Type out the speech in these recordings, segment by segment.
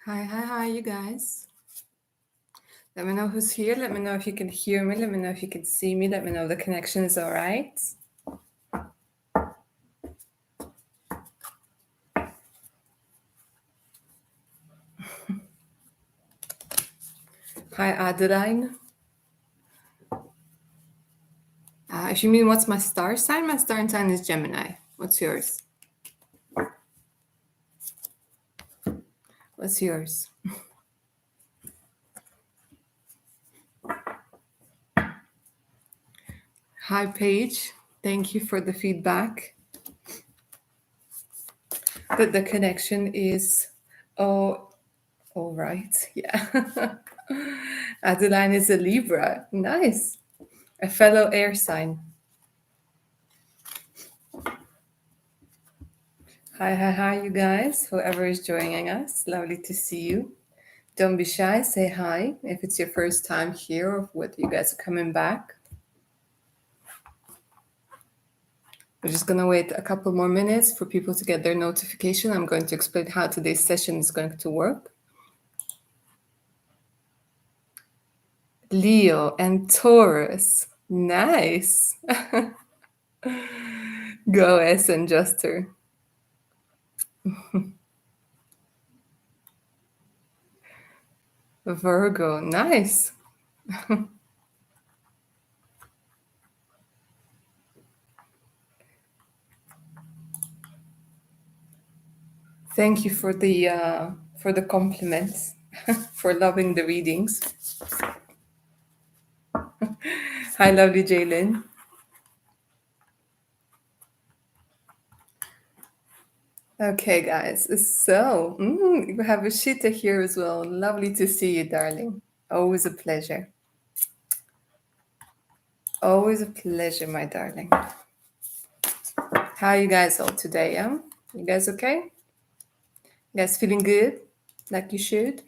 Hi, you guys. Let me know who's here. Let me know if you can hear me. Let me know if you can see me. Let me know if the connection is all right. Hi, Adeline. If you mean what's my star sign is Gemini. What's yours? What's yours? Hi, Paige. Thank you for the feedback. That the connection is, oh, all right. Yeah. Adeline is a Libra. Nice. A fellow air sign. Hi, you guys. Whoever is joining us, lovely to see you. Don't be shy, say hi if it's your first time here or whether you guys are coming back. We're just going to wait a couple more minutes for people to get their notification. I'm going to explain how today's session is going to work. Leo and Taurus. Nice. Go, S and Juster. Virgo. Nice. Thank you for the compliments, for loving the readings. Hi, lovely Jalen. Okay, guys. So we have Ashita here as well. Lovely to see you, darling. Always a pleasure. Always a pleasure, my darling. How are you guys all today? You guys okay? You guys feeling good? Like you should?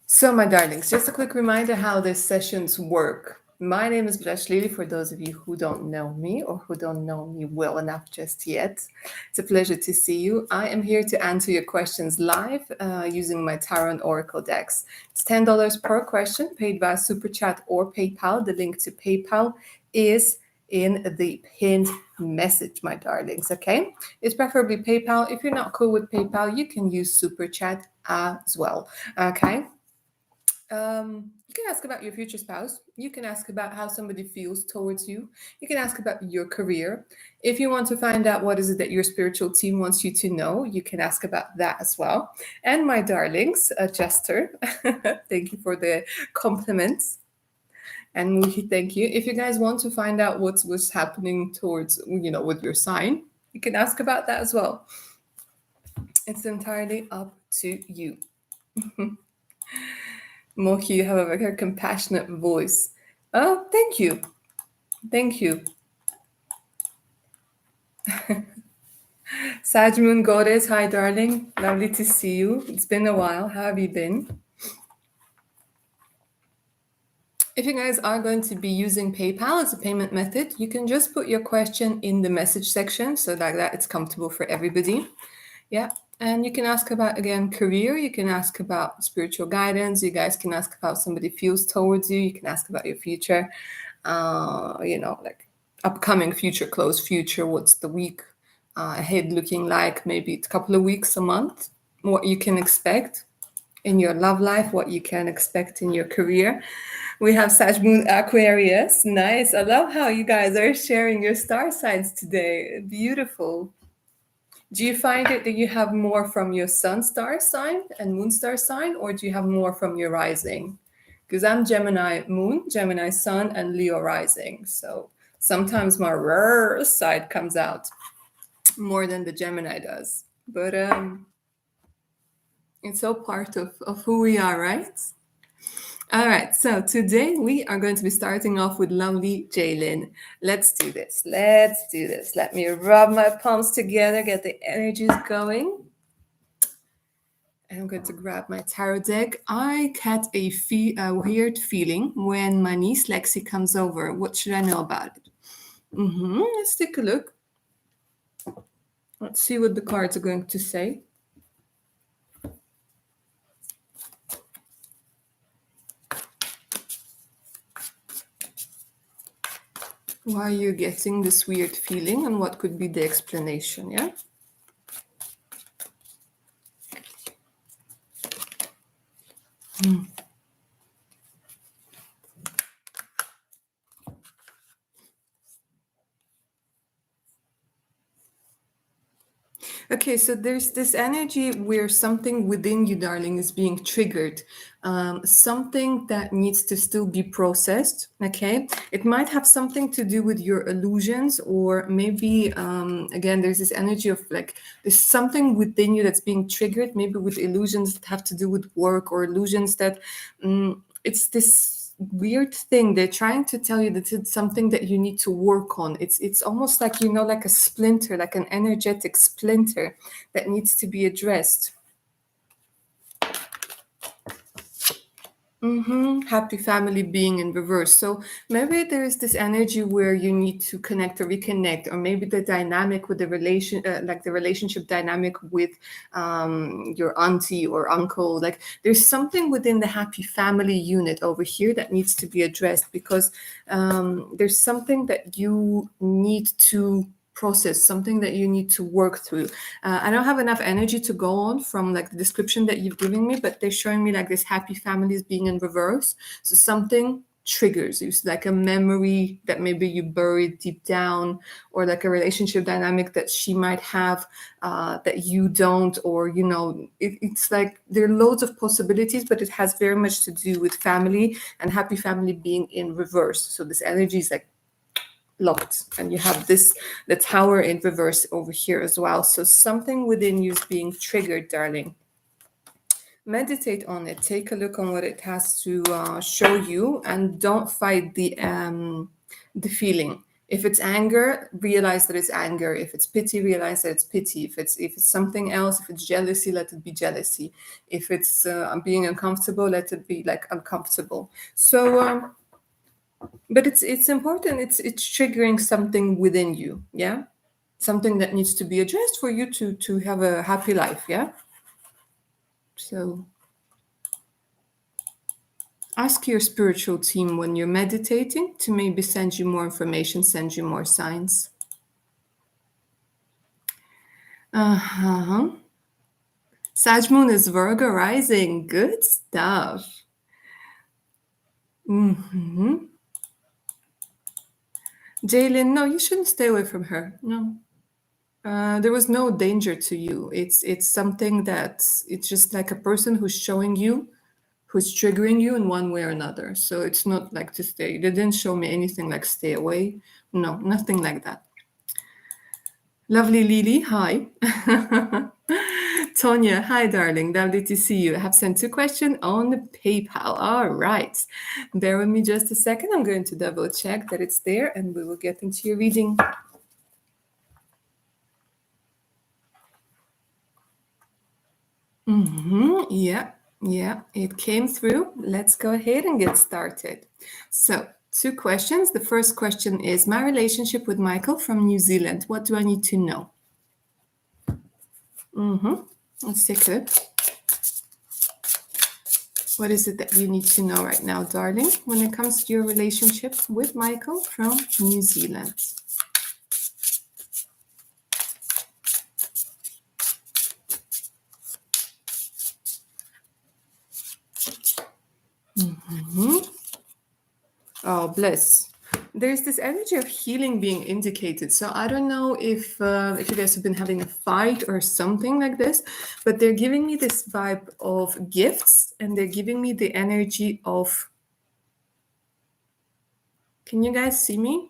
So, my darlings, just a quick reminder how these sessions work. My name is Blash Lily, for those of you who don't know me or who don't know me well enough just yet. It's a pleasure to see you. I am here to answer your questions live using my Tarot and Oracle decks. It's $10 per question, paid via Super Chat or PayPal. The link to PayPal is in the pinned message, my darlings, okay? It's preferably PayPal. If you're not cool with PayPal, you can use Super Chat as well, okay? You can ask about your future spouse. You can ask about how somebody feels towards you. You can ask about your career. If you want to find out what is it that your spiritual team wants you to know, you can ask about that as well. And my darlings, Jester, thank you for the compliments. And Muhi, thank you. If you guys want to find out what's happening towards, with your sign, you can ask about that as well. It's entirely up to you. Mohi, you have a very compassionate voice. Oh, thank you. Thank you. Sag Moon Goddess, hi darling. Lovely to see you. It's been a while. How have you been? If you guys are going to be using PayPal as a payment method, you can just put your question in the message section so that it's comfortable for everybody. Yeah. And you can ask about, again, career. You can ask about spiritual guidance. You guys can ask about somebody feels towards you. You can ask about your future, like upcoming future, close future. What's the week ahead looking like? Maybe a couple of weeks, a month. What you can expect in your love life, what you can expect in your career. We have Sag Moon Aquarius. Nice. I love how you guys are sharing your star signs today. Beautiful. Do you find it that you have more from your sun star sign and moon star sign, or do you have more from your rising? Because I'm Gemini moon, Gemini sun, and Leo rising. So sometimes my rare side comes out more than the Gemini does. But it's all part of who we are, right? All right, so today we are going to be starting off with lovely Jalen. Let's do this. Let's do this. Let me rub my palms together, get the energies going. And I'm going to grab my tarot deck. I had a weird feeling when my niece Lexi comes over. What should I know about it? Let's take a look. Let's see what the cards are going to say. Why are you getting this weird feeling and what could be the explanation, yeah? Okay, so there's this energy where something within you, darling, is being triggered. Something that needs to still be processed. Okay, it might have something to do with your illusions, or maybe again, there's this energy of like there's something within you that's being triggered. Maybe with illusions that have to do with work, or illusions that it's this weird thing. They're trying to tell you that it's something that you need to work on. It's almost like, you know, like a splinter, like an energetic splinter that needs to be addressed. Happy family being in reverse. So maybe there is this energy where you need to connect or reconnect, or maybe the dynamic with the relation, like the relationship dynamic with your auntie or uncle. Like there's something within the happy family unit over here that needs to be addressed, because there's something that you need to process, something that you need to work through. I don't have enough energy to go on from like the description that you've given me, but they're showing me like this happy families being in reverse. So something triggers. It's like a memory that maybe you buried deep down, or like a relationship dynamic that she might have that you don't, or you know, it's like there are loads of possibilities, but it has very much to do with family and happy family being in reverse. So this energy is like locked, and you have this, the tower in reverse over here as well. So something within you is being triggered, darling. Meditate on it, take a look on what it has to show you, and don't fight the feeling. If it's anger, realize that it's anger. If it's pity, realize that it's pity. If it's something else, if it's jealousy, let it be jealousy. If it's being uncomfortable, let it be like uncomfortable. So but it's important. It's triggering something within you, yeah, something that needs to be addressed for you to have a happy life, yeah. So ask your spiritual team when you're meditating to maybe send you more information, send you more signs. Uh-huh. Sag moon is Virgo rising. Good stuff. Jalen, no, you shouldn't stay away from her. No. There was no danger to you. It's something that it's just like a person who's showing you, who's triggering you in one way or another. So it's not like to stay. They didn't show me anything like stay away. No, nothing like that. Lovely Lily, hi. Tonya, hi darling. Lovely to see you. I have sent 2 questions on the PayPal. All right. Bear with me just a second. I'm going to double check that it's there, and we will get into your reading. Yeah, it came through. Let's go ahead and get started. So, 2 questions. The first question is my relationship with Michael from New Zealand. What do I need to know? Let's take a look. What is it that you need to know right now, darling, when it comes to your relationship with Michael from New Zealand? Oh, bless. There's this energy of healing being indicated. So I don't know if you guys have been having a fight or something like this, but they're giving me this vibe of gifts, and they're giving me the energy of. Can you guys see me?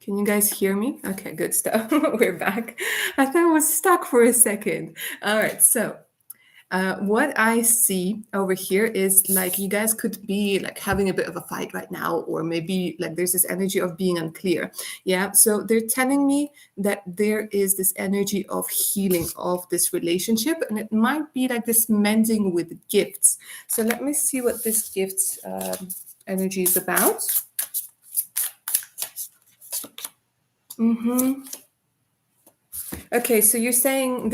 Can you guys hear me? Okay, good stuff. We're back. I thought I was stuck for a second. All right, so what I see over here is like you guys could be like having a bit of a fight right now, or maybe like there's this energy of being unclear. Yeah. So they're telling me that there is this energy of healing of this relationship, and it might be like this mending with gifts. So let me see what this gifts energy is about. Okay, so they're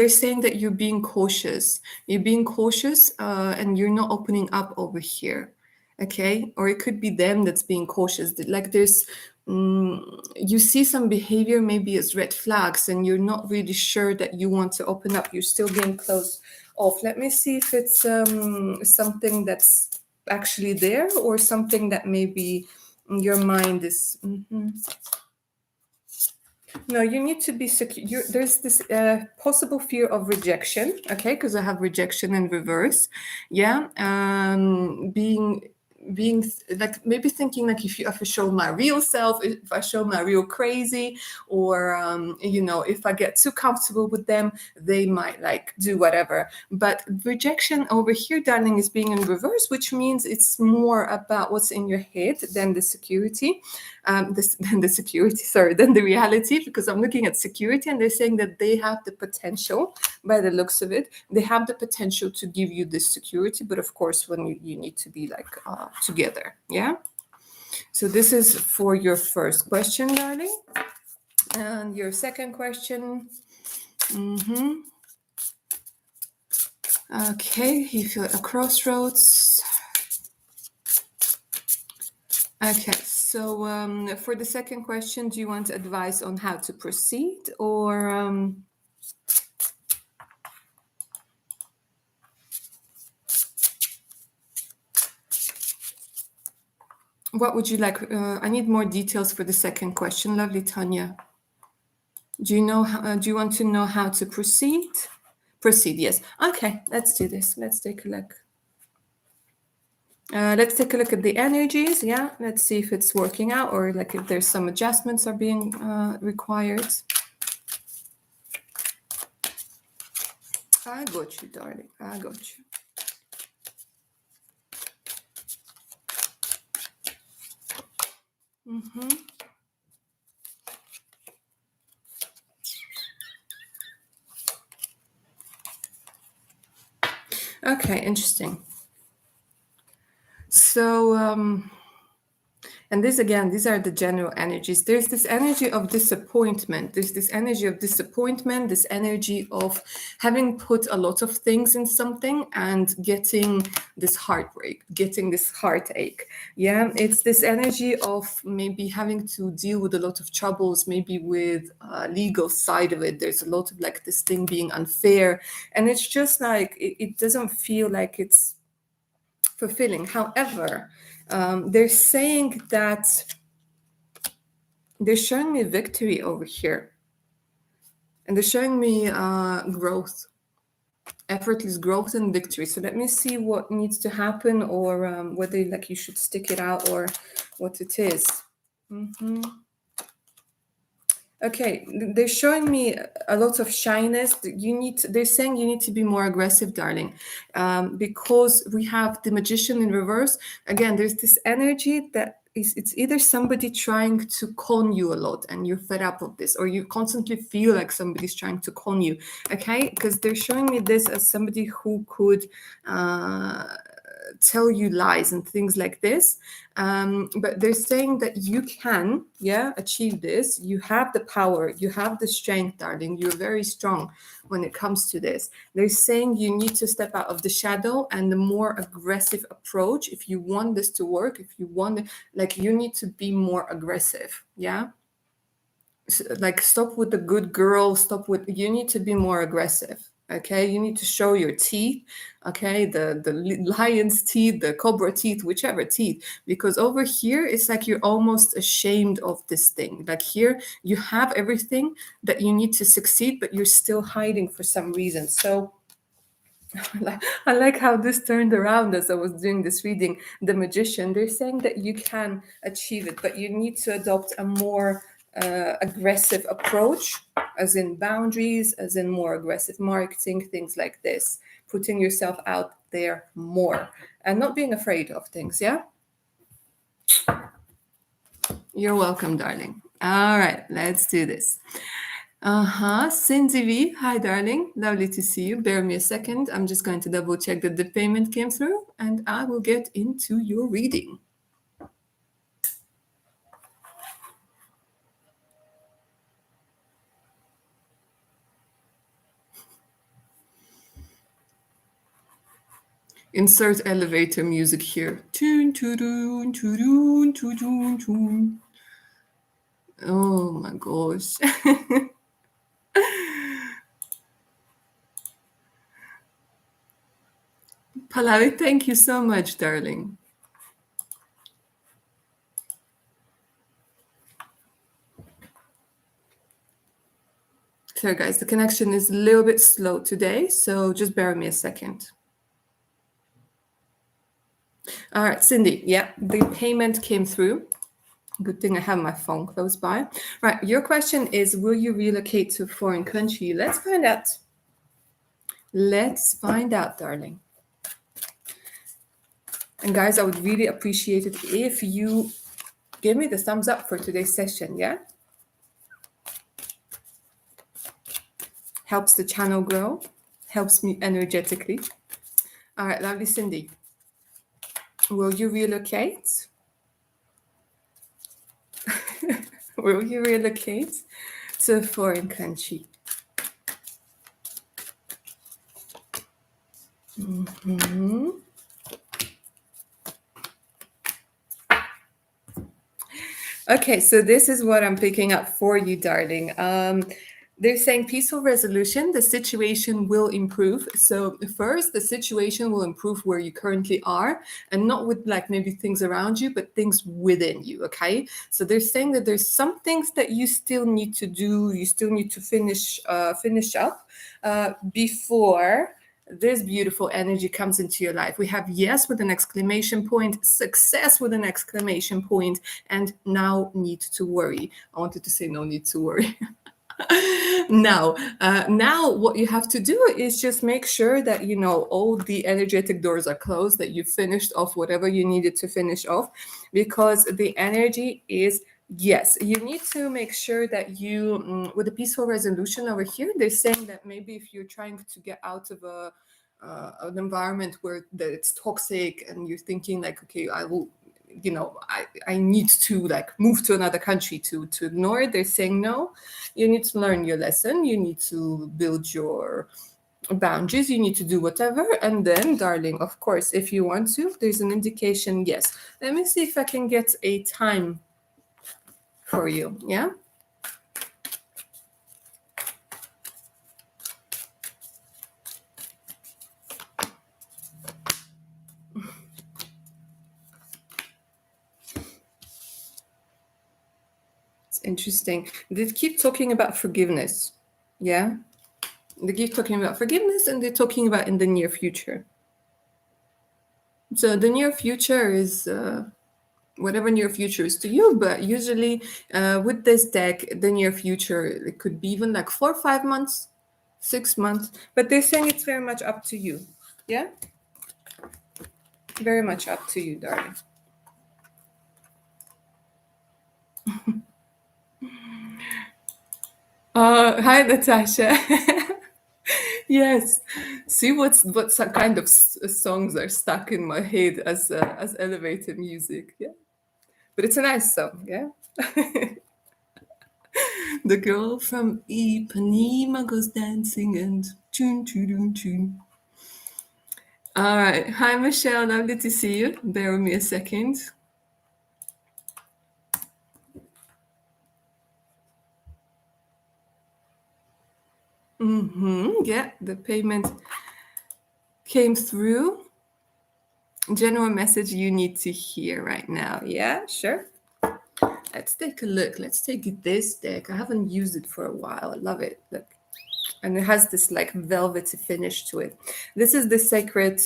saying that you're being cautious. You're being cautious, and you're not opening up over here. Okay, or it could be them that's being cautious. Like you see some behavior maybe as red flags, and you're not really sure that you want to open up. You're still being closed off. Let me see if it's something that's actually there, or something that maybe your mind is. No, you need to be secure. There's this possible fear of rejection, okay? Because I have rejection in reverse. Yeah, being like maybe thinking like if I show my real self, if I show my real crazy, or if I get too comfortable with them, they might like do whatever. But rejection over here, darling, is being in reverse, which means it's more about what's in your head than the security. Than the security, sorry, than the reality, because I'm looking at security and they're saying that they have the potential, by the looks of it, they have the potential to give you this security, but of course, when you need to be like together, yeah? So this is for your first question, darling. And your second question, okay, you feel a crossroads. Okay, so for the second question, do you want advice on how to proceed, or what would you like? I need more details for the second question. Lovely, Tanya. Do you know? Do you want to know how to proceed? Proceed, yes. Okay, let's do this. Let's take a look. Let's take a look at the energies. Yeah, let's see if it's working out, or like if there's some adjustments are being required. I got you, darling. I got you. Okay, interesting. So, and this again, these are the general energies. There's this energy of disappointment. There's this energy of disappointment, this energy of having put a lot of things in something and getting this heartbreak, getting this heartache. Yeah, it's this energy of maybe having to deal with a lot of troubles, maybe with legal side of it. There's a lot of like this thing being unfair. And it's just like, it doesn't feel like it's fulfilling. However, they're saying that they're showing me victory over here, and they're showing me growth, effortless growth and victory. So let me see what needs to happen, or whether like you should stick it out, or what it is. Okay, they're showing me a lot of shyness. They're saying you need to be more aggressive, darling, because we have the Magician in reverse. Again, there's this energy that it's either somebody trying to con you a lot and you're fed up of this, or you constantly feel like somebody's trying to con you, okay? Because they're showing me this as somebody who could tell you lies and things like this, but they're saying that you can achieve this. You have the power, you have the strength, darling. You're very strong when it comes to this. They're saying you need to step out of the shadow and the more aggressive approach. If you want this to work, if you want, like, you need to be more aggressive. Like, stop with the good girl, you need to be more aggressive. Okay, you need to show your teeth. Okay, the lion's teeth, the cobra teeth, whichever teeth, because over here it's like you're almost ashamed of this thing. Like, here you have everything that you need to succeed, but you're still hiding for some reason. So I like how this turned around as I was doing this reading. The Magician, they're saying that you can achieve it, but you need to adopt a more aggressive approach, as in boundaries, as in more aggressive marketing, things like this, putting yourself out there more and not being afraid of things. Yeah. You're welcome, darling. All right, let's do this. Cindy V. Hi, darling. Lovely to see you. Bear me a second. I'm just going to double check that the payment came through and I will get into your reading. Insert elevator music here. Toon, toon, toon, toon, toon. Oh my gosh. Pallavi, thank you so much, darling. So guys, the connection is a little bit slow today, so just bear with me a second. All right, Cindy, yeah, the payment came through. Good thing I have my phone close by. Right, your question is, will you relocate to a foreign country? Let's find out. Let's find out, darling. And guys, I would really appreciate it if you give me the thumbs up for today's session, yeah? Helps the channel grow, helps me energetically. All right, lovely Cindy. Will you relocate? Will you relocate to a foreign country? Mm-hmm. Okay, so this is what I'm picking up for you, darling. They're saying peaceful resolution, the situation will improve. So first, the situation will improve where you currently are, and not with like maybe things around you, but things within you, okay? So they're saying that there's some things that you still need to do, you still need to finish up before this beautiful energy comes into your life. We have yes with an exclamation point, success with an exclamation point, and now need to worry. I wanted to say no need to worry. Now what you have to do is just make sure that you know all the energetic doors are closed, that you finished off whatever you needed to finish off, because the energy is yes, you need to make sure that you with a peaceful resolution over here, they're saying that maybe if you're trying to get out of an environment where that it's toxic and you're thinking like, okay, I will, you know, I need to like move to another country to ignore it. They're saying no, you need to learn your lesson, you need to build your boundaries, you need to do whatever. And then, darling, of course, if you want to, there's an indication yes. Let me see if I can get a time for you. Yeah. It's interesting. They keep talking about forgiveness. Yeah. They keep talking about forgiveness, and they're talking about in the near future. So the near future is whatever near future is to you, but usually with this deck, the near future, it could be even like 4 or 5 months, 6 months, but they're saying it's very much up to you. Yeah, very much up to you, darling. Hi, Natasha. Yes, see what's kind of songs are stuck in my head as elevator music. Yeah, but it's a nice song. Yeah. The girl from Ipanema goes dancing and tune, tune, tune. All right. Hi, Michelle. Lovely to see you. Bear with me a second. Yeah, the payment came through. General message you need to hear right now. Yeah, sure. Let's take a look. Let's take this deck. I haven't used it for a while. I love it. Look. And it has this like velvety finish to it. This is the sacred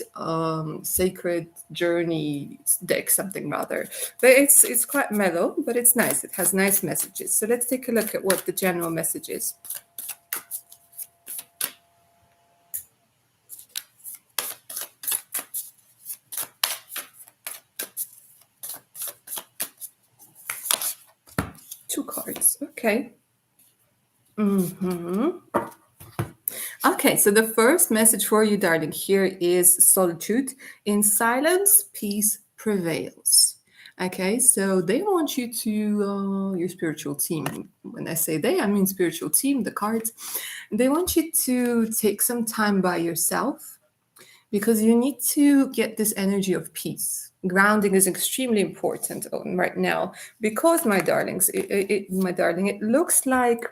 journey deck, something rather. But it's quite mellow, but it's nice. It has nice messages. So let's take a look at what the general message is. Two cards. Okay. Okay, so the first message for you, darling, here is solitude. In silence, peace prevails. Okay, so they want you to, your spiritual team. When I say they, I mean spiritual team, the cards. They want you to take some time by yourself, because you need to get this energy of peace. Grounding is extremely important right now because, my darlings, my darling, it looks like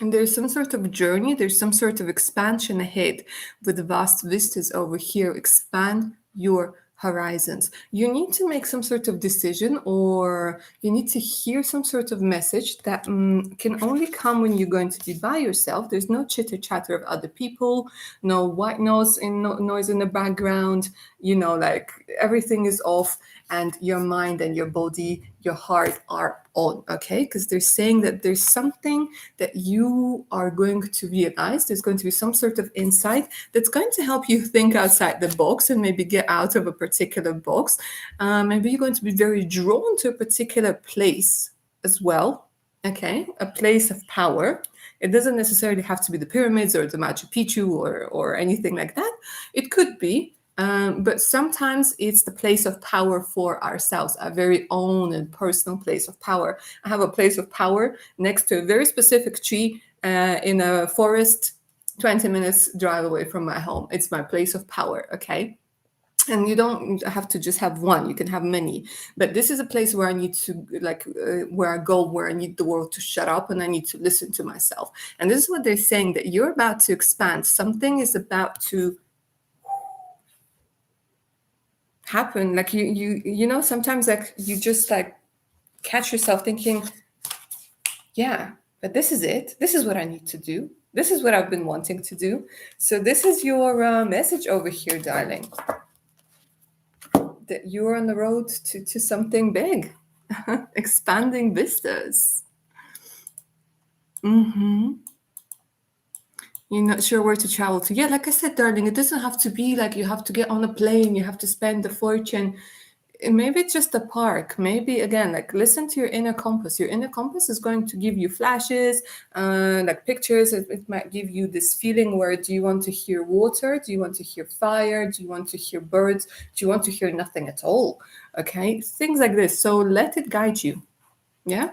there's some sort of journey, there's some sort of expansion ahead with vast vistas over here. Expand your horizons. You need to make some sort of decision, or you need to hear some sort of message that can only come when you're going to be by yourself. There's no chitter chatter of other people, no white noise in the background, like everything is off, and your mind and your body, your heart are on, okay? Because they're saying that there's something that you are going to realize. There's going to be some sort of insight that's going to help you think outside the box and maybe get out of a particular box. Maybe you're going to be very drawn to a particular place as well, okay? A place of power. It doesn't necessarily have to be the pyramids or the Machu Picchu or anything like that. It could be. But sometimes it's the place of power for ourselves, our very own and personal place of power. I have a place of power next to a very specific tree in a forest 20 minutes drive away from my home. It's my place of power, okay? And you don't have to just have one, you can have many. But this is a place where I need to, where I go, where I need the world to shut up and I need to listen to myself. And this is what they're saying, that you're about to expand. Something is about to happen. Like sometimes like you just like catch yourself thinking, yeah, but this is it. This is what I need to do. This is what I've been wanting to do. So this is your message over here, darling, that you're on the road to something big. Expanding vistas. You're not sure where to travel to. Yeah, like I said, darling, it doesn't have to be like you have to get on a plane, you have to spend a fortune. Maybe it's just a park. Maybe, again, like listen to your inner compass. Your inner compass is going to give you flashes, like pictures. It might give you this feeling where, do you want to hear water? Do you want to hear fire? Do you want to hear birds? Do you want to hear nothing at all? Okay, things like this. So let it guide you. Yeah.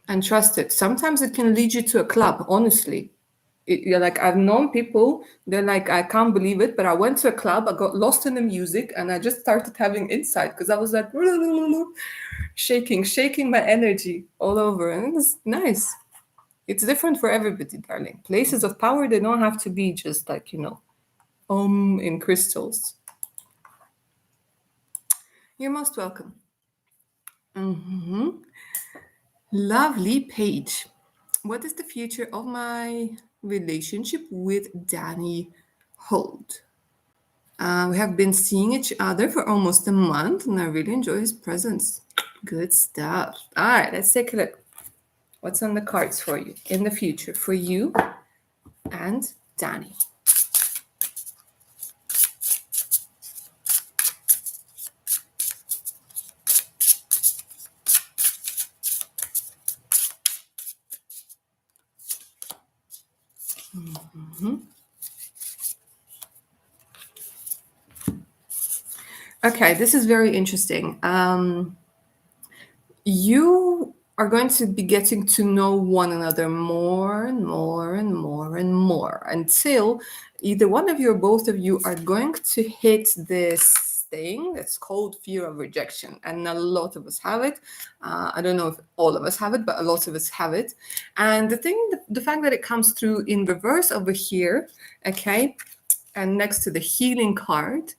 And trust it. Sometimes it can lead you to a club, honestly. You're like, I've known people, they're like, I can't believe it, but I went to a club, I got lost in the music, and I just started having insight because I was like shaking my energy all over. And it's nice. It's different for everybody, darling. Places of power, they don't have to be just like, in crystals. You're most welcome. Lovely Paige. What is the future of my relationship with Danny hold? We have been seeing each other for almost a month, and I really enjoy his presence. Good stuff. All right, let's take a look. What's on the cards for you in the future for you and Danny? Okay, this is very interesting. You are going to be getting to know one another more and more and more and more until either one of you or both of you are going to hit this thing that's called fear of rejection. And a lot of us have it. I don't know if all of us have it, but a lot of us have it. And the fact that it comes through in reverse over here, okay, and next to the healing card,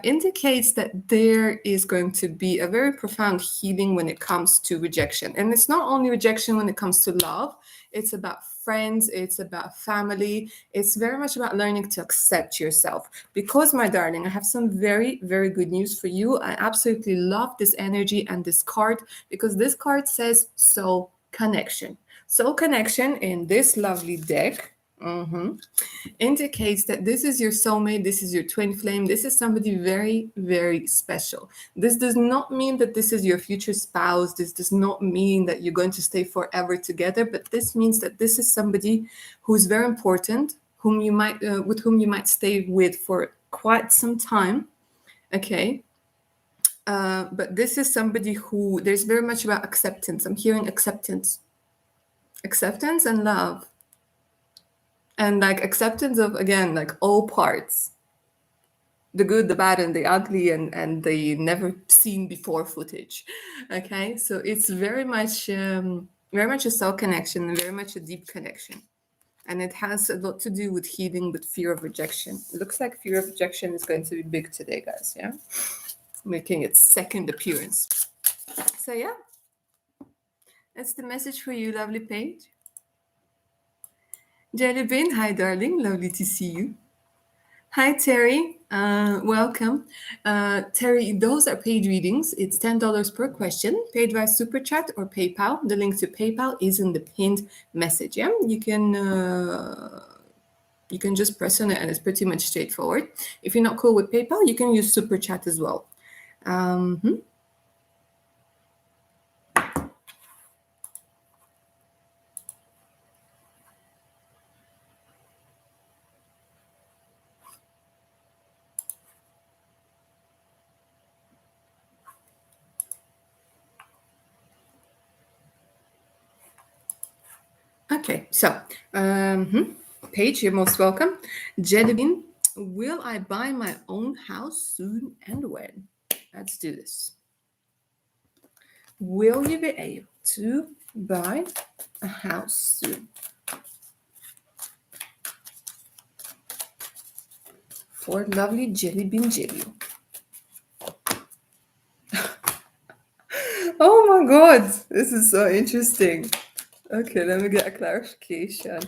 indicates that there is going to be a very profound healing when it comes to rejection. And it's not only rejection when it comes to love, it's about friends, it's about family, it's very much about learning to accept yourself. Because, my darling, I have some very, very good news for you. I absolutely love this energy and this card because this card says soul connection. Soul connection in this lovely deck indicates that this is your soulmate, this is your twin flame, this is somebody very, very special. This does not mean that this is your future spouse, this does not mean that you're going to stay forever together, but this means that this is somebody who's very important, whom you might with whom you might stay with for quite some time, okay? But this is somebody who, there's very much about acceptance. I'm hearing acceptance and love. and like acceptance of, again, like all parts, the good, the bad, and the ugly, and the never seen before footage. Okay, so it's very much a soul connection, and very much a deep connection, and it has a lot to do with healing with fear of rejection. It looks like fear of rejection is going to be big today, guys. Yeah, making its second appearance. So yeah, that's the message for you, lovely Paige. Jelly Bean, hi darling, lovely to see you. Hi Terry, welcome. Terry, those are paid readings. It's $10 per question, paid via Super Chat or PayPal. The link to PayPal is in the pinned message. Yeah, you can just press on it, and it's pretty much straightforward. If you're not cool with PayPal, you can use Super Chat as well. Okay, so Paige, you're most welcome. Jellybean, will I buy my own house soon and when? Let's do this. Will you be able to buy a house soon? For lovely Jellybean Jelly. Oh my god, this is so interesting. Okay, let me get a clarification.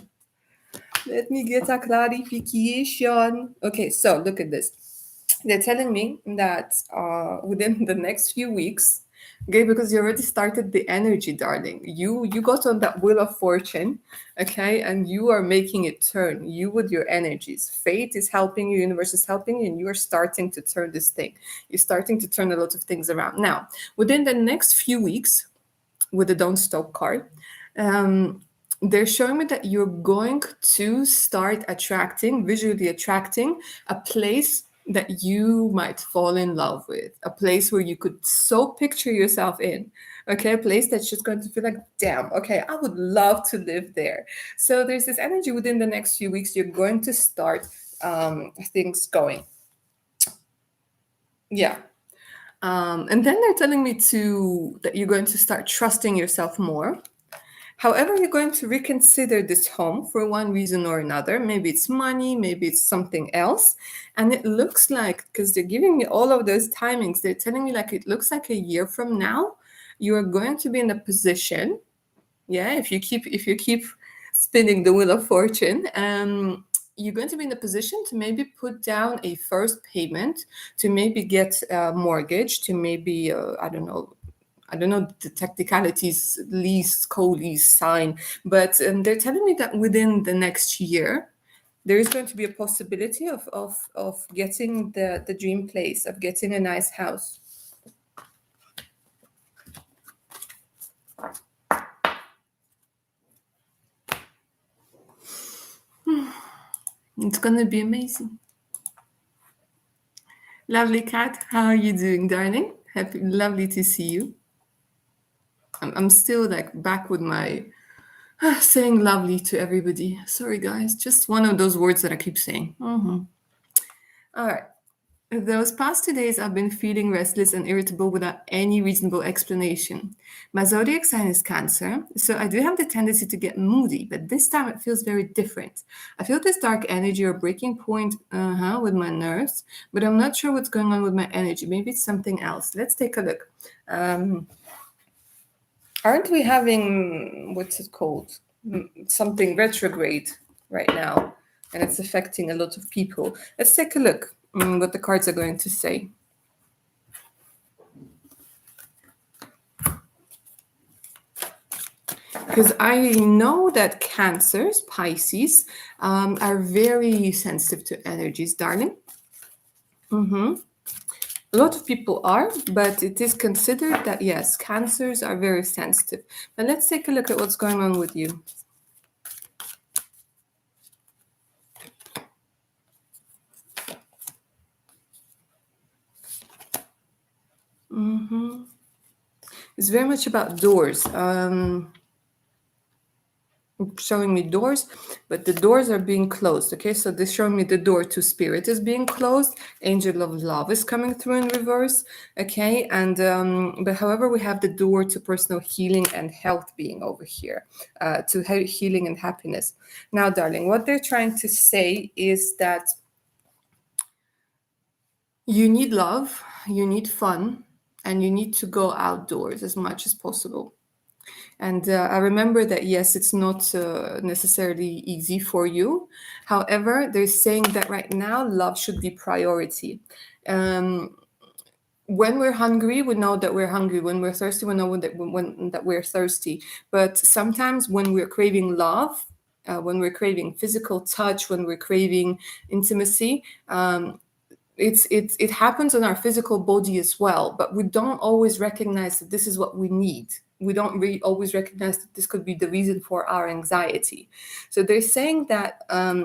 Okay, so look at this. They're telling me that within the next few weeks, okay, because you already started the energy, darling. You got on that wheel of fortune, okay, and you are making it turn. You with your energies, fate is helping you, universe is helping you, and you are starting to turn this thing. You're starting to turn a lot of things around. Now, within the next few weeks, with the Don't Stop card, they're showing me that you're going to start visually attracting a place that you might fall in love with, a place where you could so picture yourself in. Okay, a place that's just going to feel like, damn, okay, I would love to live there. So there's this energy within the next few weeks, you're going to start things going. Yeah. And then they're telling me that you're going to start trusting yourself more. However, you're going to reconsider this home for one reason or another. Maybe it's money, maybe it's something else. And it looks like, because they're giving me all of those timings, they're telling me like it looks like a year from now, you are going to be in a position. Yeah, if you keep spinning the wheel of fortune, you're going to be in a position to maybe put down a first payment, to maybe get a mortgage, to maybe I don't know the technicalities, lease, co-lease, sign, but they're telling me that within the next year, there is going to be a possibility of getting the dream place, of getting a nice house. It's gonna be amazing. Lovely cat, how are you doing, darling? Lovely to see you. I'm still like back with my saying lovely to everybody. Sorry, guys, just one of those words that I keep saying. All right. Those past 2 days, I've been feeling restless and irritable without any reasonable explanation. My zodiac sign is Cancer, so I do have the tendency to get moody, but this time it feels very different. I feel this dark energy or breaking point with my nerves, but I'm not sure what's going on with my energy. Maybe it's something else. Let's take a look. Aren't we having, what's it called? Something retrograde right now, and it's affecting a lot of people. Let's take a look what the cards are going to say. Because I know that Cancers, Pisces, are very sensitive to energies, darling. A lot of people are, but it is considered that, yes, Cancers are very sensitive. But let's take a look at what's going on with you. It's very much about doors. showing me doors, but the doors are being closed. Okay, so they're showing me the door to spirit is being closed. Angel of love is coming through in reverse. Okay, and but however, we have the door to personal healing and health being over here, to healing and happiness. Now, darling, what they're trying to say is that you need love, you need fun, and you need to go outdoors as much as possible. And I remember that, yes, it's not necessarily easy for you. However, they're saying that right now, love should be priority. When we're hungry, we know that we're hungry. When we're thirsty, we know that we're thirsty. But sometimes when we're craving love, when we're craving physical touch, when we're craving intimacy, it happens in our physical body as well, but we don't always recognize that this is what we need. We don't really always recognize that this could be the reason for our anxiety. So they're saying that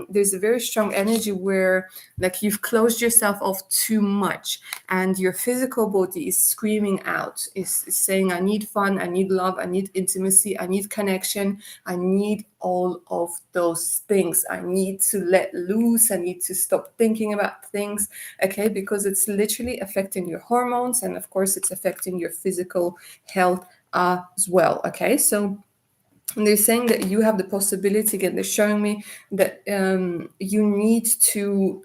there's a very strong energy where, like, you've closed yourself off too much, and your physical body is screaming out, is saying, I need fun, I need love, I need intimacy, I need connection, I need all of those things. I need to let loose, I need to stop thinking about things, okay, because it's literally affecting your hormones, and of course it's affecting your physical health as well. Okay, so they're saying that you have the possibility, again, they're showing me that you need to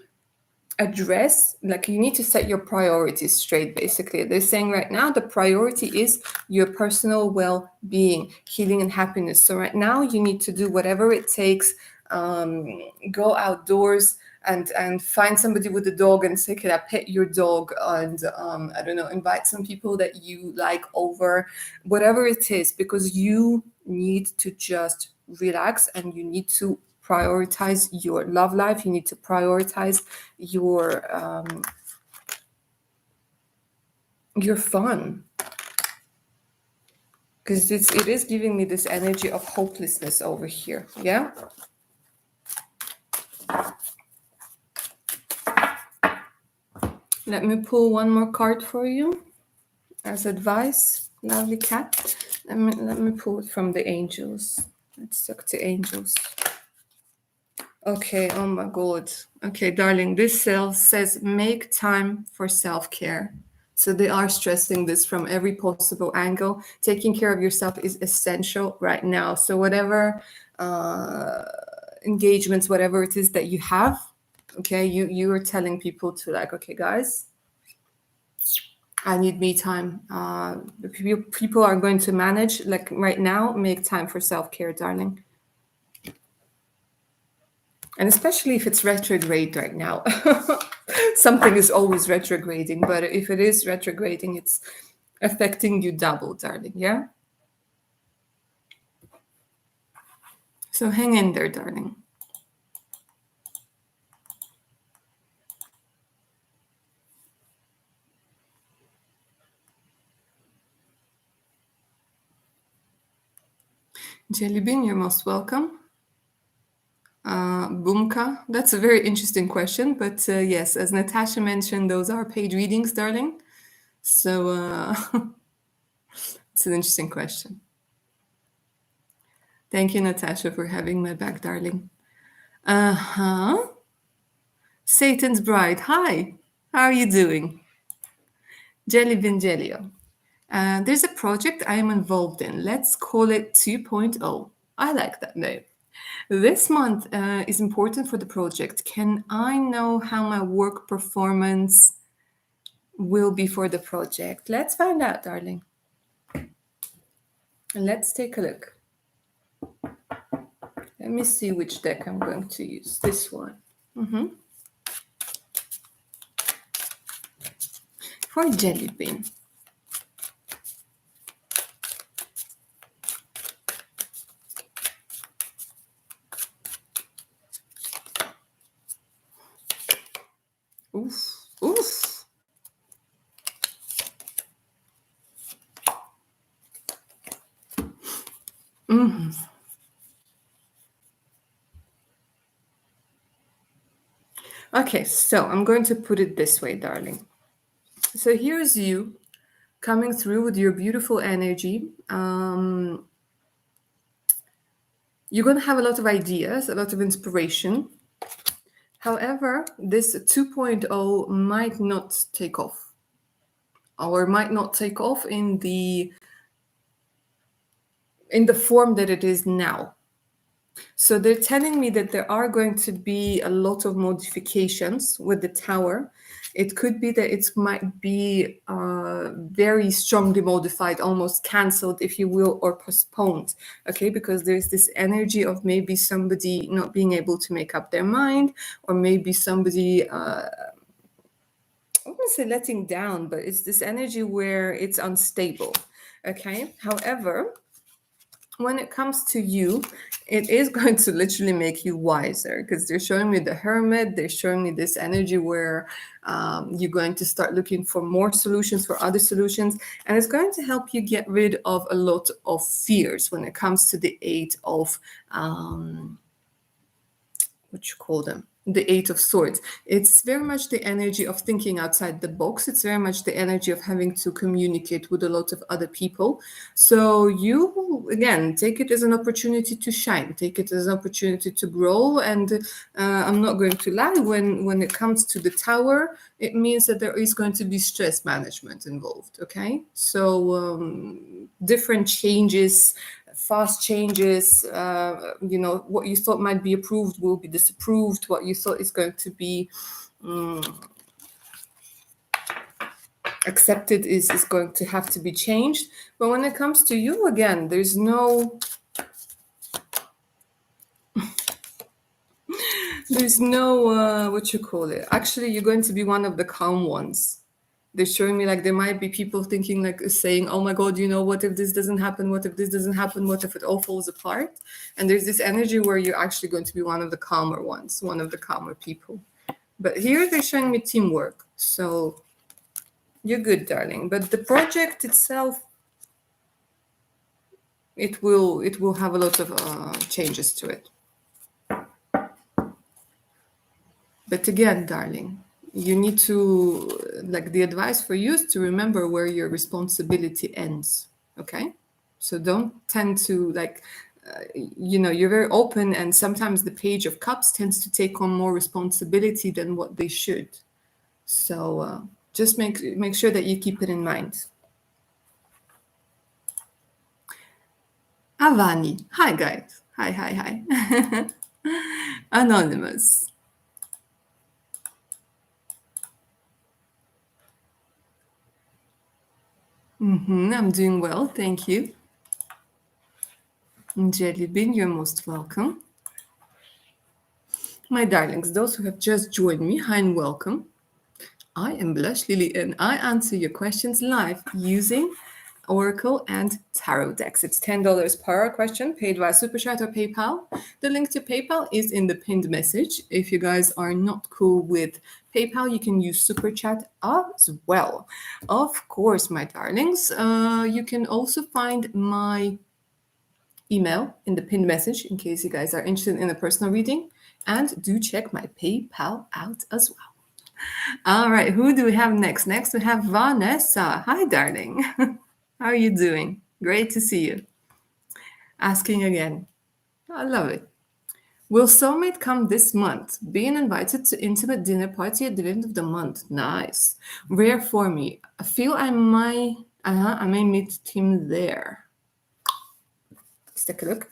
address, like, you need to set your priorities straight. Basically, they're saying right now the priority is your personal well-being, healing, and happiness. So right now you need to do whatever it takes, go outdoors and find somebody with a dog and say, can I pet your dog? And I don't know, invite some people that you like over, whatever it is, because you need to just relax, and you need to prioritize your love life. You need to prioritize your fun, because it is giving me this energy of hopelessness over here. Yeah. Let me pull one more card for you as advice, lovely cat. Let me pull it from the angels. Let's talk to angels. Okay, oh my God. Okay, darling, this cell says make time for self-care. So they are stressing this from every possible angle. Taking care of yourself is essential right now. So whatever engagements, whatever it is that you have, okay, you are telling people to, like, okay, guys, I need me time. The people are going to manage, like, right now, make time for self-care, darling. And especially if it's retrograde right now. Something is always retrograding, but if it is retrograding, it's affecting you double, darling, yeah? So hang in there, darling. Jelly Bean, you're most welcome. Bumka, that's a very interesting question, but yes, as Natasha mentioned, those are paid readings, darling. So it's an interesting question. Thank you, Natasha, for having my back, darling. Satan's Bride, hi, how are you doing? Jelly Bean Jelio. There's a project I am involved in. Let's call it 2.0. I like that name. This month is important for the project. Can I know how my work performance will be for the project? Let's find out, darling. Let's take a look. Let me see which deck I'm going to use. This one. For Jelly Bean. Oof, oof. Okay, so I'm going to put it this way, darling. So here's you coming through with your beautiful energy. You're going to have a lot of ideas, a lot of inspiration. However, this 2.0 might not take off, or might not take off in the form that it is now. So they're telling me that there are going to be a lot of modifications with the tower. It could be that it might be very strongly modified, almost cancelled, if you will, or postponed. Okay, because there's this energy of maybe somebody not being able to make up their mind, or maybe somebody, I wouldn't say letting down, but it's this energy where it's unstable. Okay, however, when it comes to you, it is going to literally make you wiser, because they're showing me the Hermit. They're showing me this energy where you're going to start looking for more solutions, for other solutions, and it's going to help you get rid of a lot of fears when it comes to the Eight of what you call them, the Eight of Swords. It's very much the energy of thinking outside the box. It's very much the energy of having to communicate with a lot of other people. So you, again, take it as an opportunity to shine, take it as an opportunity to grow. And I'm not going to lie, when it comes to the tower, it means that there is going to be stress management involved. Okay, so different changes, fast changes. What you thought might be approved will be disapproved. What you thought is going to be accepted is going to have to be changed. But when it comes to you, again, there's no what you call it. Actually, you're going to be one of the calm ones. They're showing me like there might be people thinking, like saying, oh my God, what if this doesn't happen? What if this doesn't happen? What if it all falls apart? And there's this energy where you're actually going to be one of the calmer ones, one of the calmer people. But here they're showing me teamwork. So you're good, darling. But the project itself, it will have a lot of changes to it. But again, darling, you need to, like, the advice for you is to remember where your responsibility ends. Okay, so don't tend to you're very open, and sometimes the Page of Cups tends to take on more responsibility than what they should. So just make sure that you keep it in mind. Avani, hi guys, hi. Anonymous. I'm doing well, thank you. Jellybean, you're most welcome. My darlings, those who have just joined me, hi and welcome. I am Blush Lily, and I answer your questions live using Oracle and Tarot decks. It's $10 per question, paid via Super Chat or PayPal. The link to PayPal is in the pinned message. If you guys are not cool with PayPal, you can use Super Chat as well. Of course, my darlings, you can also find my email in the pinned message in case you guys are interested in a personal reading. And do check my PayPal out as well. All right, who do we have next? Next, we have Vanessa. Hi, darling. How are you doing? Great to see you. Asking again. I love it. Will soulmate come this month? Being invited to intimate dinner party at the end of the month. Nice. Rare for me. I feel I may meet him there. Let's take a look.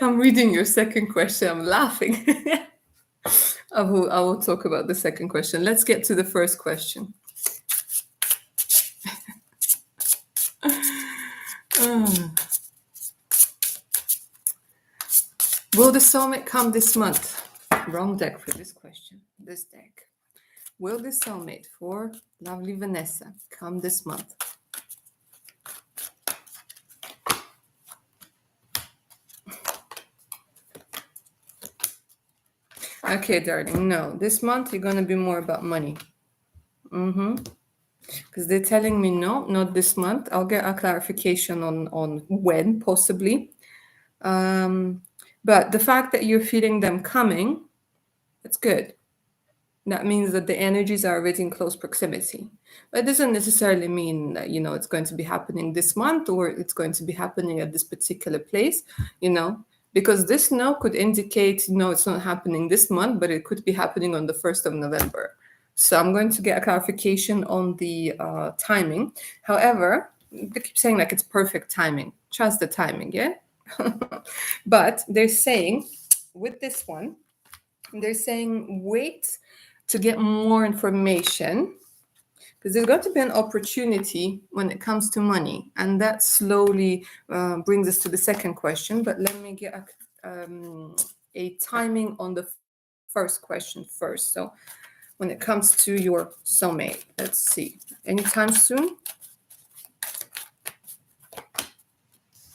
I'm reading your second question. I'm laughing. I will talk about the second question. Let's get to the first question. Will the soulmate come this month? Wrong deck for this question. This deck. Will the soulmate for lovely Vanessa come this month? Okay, darling. No, this month you're going to be more about money. Because they're telling me no, not this month. I'll get a clarification on when, possibly. But the fact that you're feeling them coming, it's good. that means that the energies are already in close proximity. But it doesn't necessarily mean that, it's going to be happening this month or it's going to be happening at this particular place, because this no could indicate, it's not happening this month, but it could be happening on the 1st of November. So I'm going to get a clarification on the timing. However, they keep saying like it's perfect timing. Trust the timing, yeah? But they're saying with this one, they're saying wait to get more information, because there's going to be an opportunity when it comes to money. And that slowly brings us to the second question. But let me get a timing on the first question first. So when it comes to your soulmate, let's see. Anytime soon?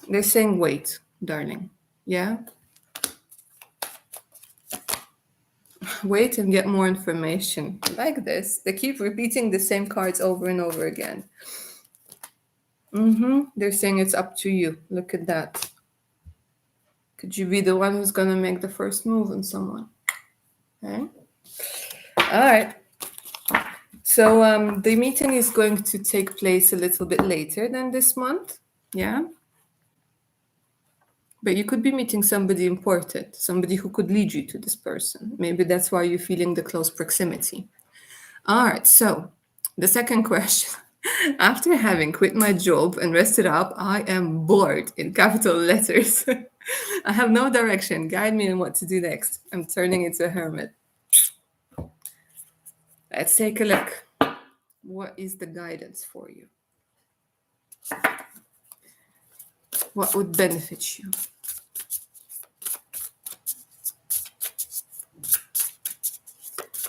They're saying wait, darling. Yeah? Wait and get more information. Like this. They keep repeating the same cards over and over again. They're saying it's up to you. Look at that. Could you be the one who's going to make the first move on someone? Okay. All right. So the meeting is going to take place a little bit later than this month. Yeah. But you could be meeting somebody important, somebody who could lead you to this person. Maybe that's why you're feeling the close proximity. All right. So the second question. After having quit my job and rested up, I am bored in capital letters. I have no direction. Guide me on what to do next. I'm turning into a hermit. Let's take a look. What is the guidance for you? What would benefit you?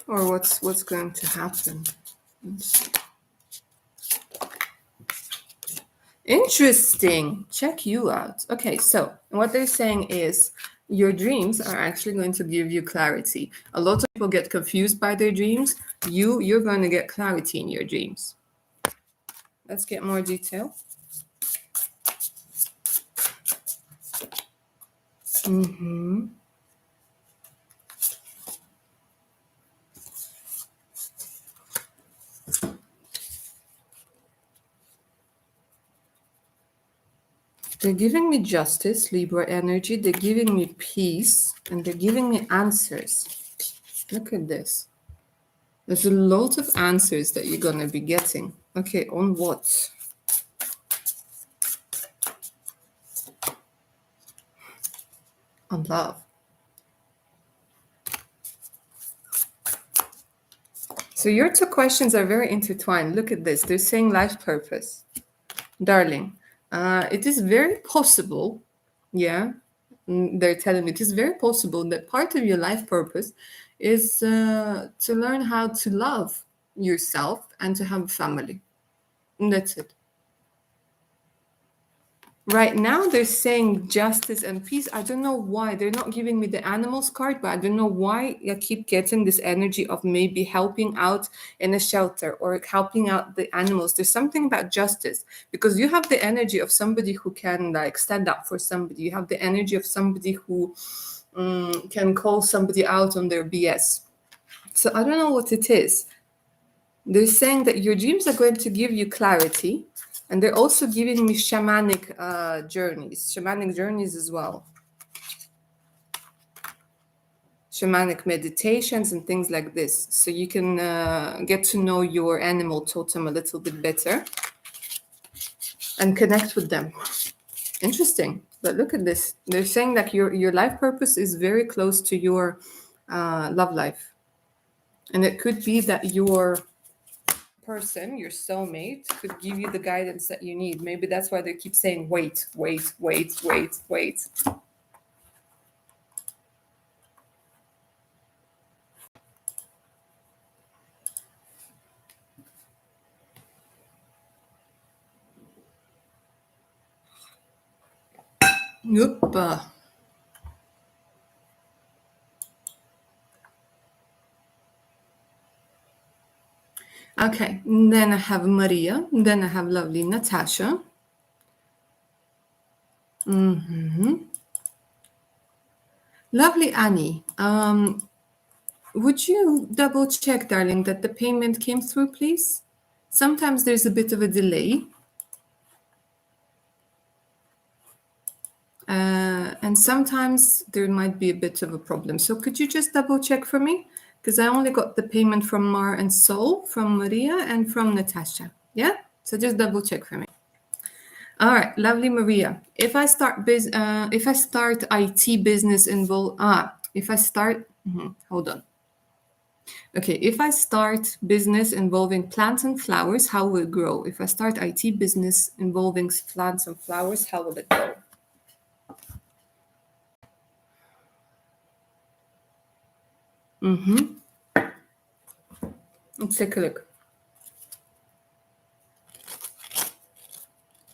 Or what's going to happen? Interesting. Check you out. Okay, so what they're saying is your dreams are actually going to give you clarity. A lot of people get confused by their dreams. You're going to get clarity in your dreams. Let's get more detail. They're giving me justice, Libra energy. They're giving me peace, and they're giving me answers. Look at this. There's a lot of answers that you're going to be getting. Okay, on what? On love. So your two questions are very intertwined. Look at this. They're saying life purpose. Darling, it is very possible, yeah, they're telling me it is very possible that part of your life purpose is to learn how to love yourself and to have a family. And that's it. Right now, they're saying justice and peace. I don't know why. They're not giving me the animals card, but I don't know why I keep getting this energy of maybe helping out in a shelter or helping out the animals. There's something about justice, because you have the energy of somebody who can like stand up for somebody. You have the energy of somebody who can call somebody out on their BS. So I don't know what it is. They're saying that your dreams are going to give you clarity. And they're also giving me shamanic journeys as well. Shamanic meditations and things like this. So you can get to know your animal totem a little bit better and connect with them. Interesting. But look at this. They're saying that your life purpose is very close to your love life. And it could be that your person, your soulmate, could give you the guidance that you need. Maybe that's why they keep saying wait. Nope. Okay, then I have Maria, then I have lovely Natasha. Lovely Annie. Would you double check, darling, that the payment came through, please? Sometimes there's a bit of a delay. And sometimes there might be a bit of a problem. So could you just double check for me? Because I only got the payment from Mar and Sol, from Maria, and from Natasha. Yeah? So just double check for me. All right, lovely Maria. If I start IT business hold on. Okay, if I start business involving plants and flowers, how will it grow? If I start IT business involving plants and flowers, how will it go? Let's take a look.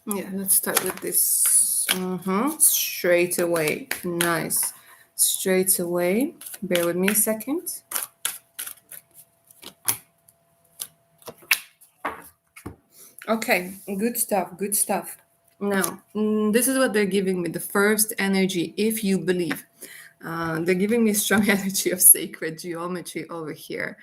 Yeah, let's start with this. Straight away. Nice. Straight away. Bear with me a second. Okay, good stuff, good stuff. Now, this is what they're giving me, the first energy, if you believe. They're giving me strong energy of sacred geometry over here.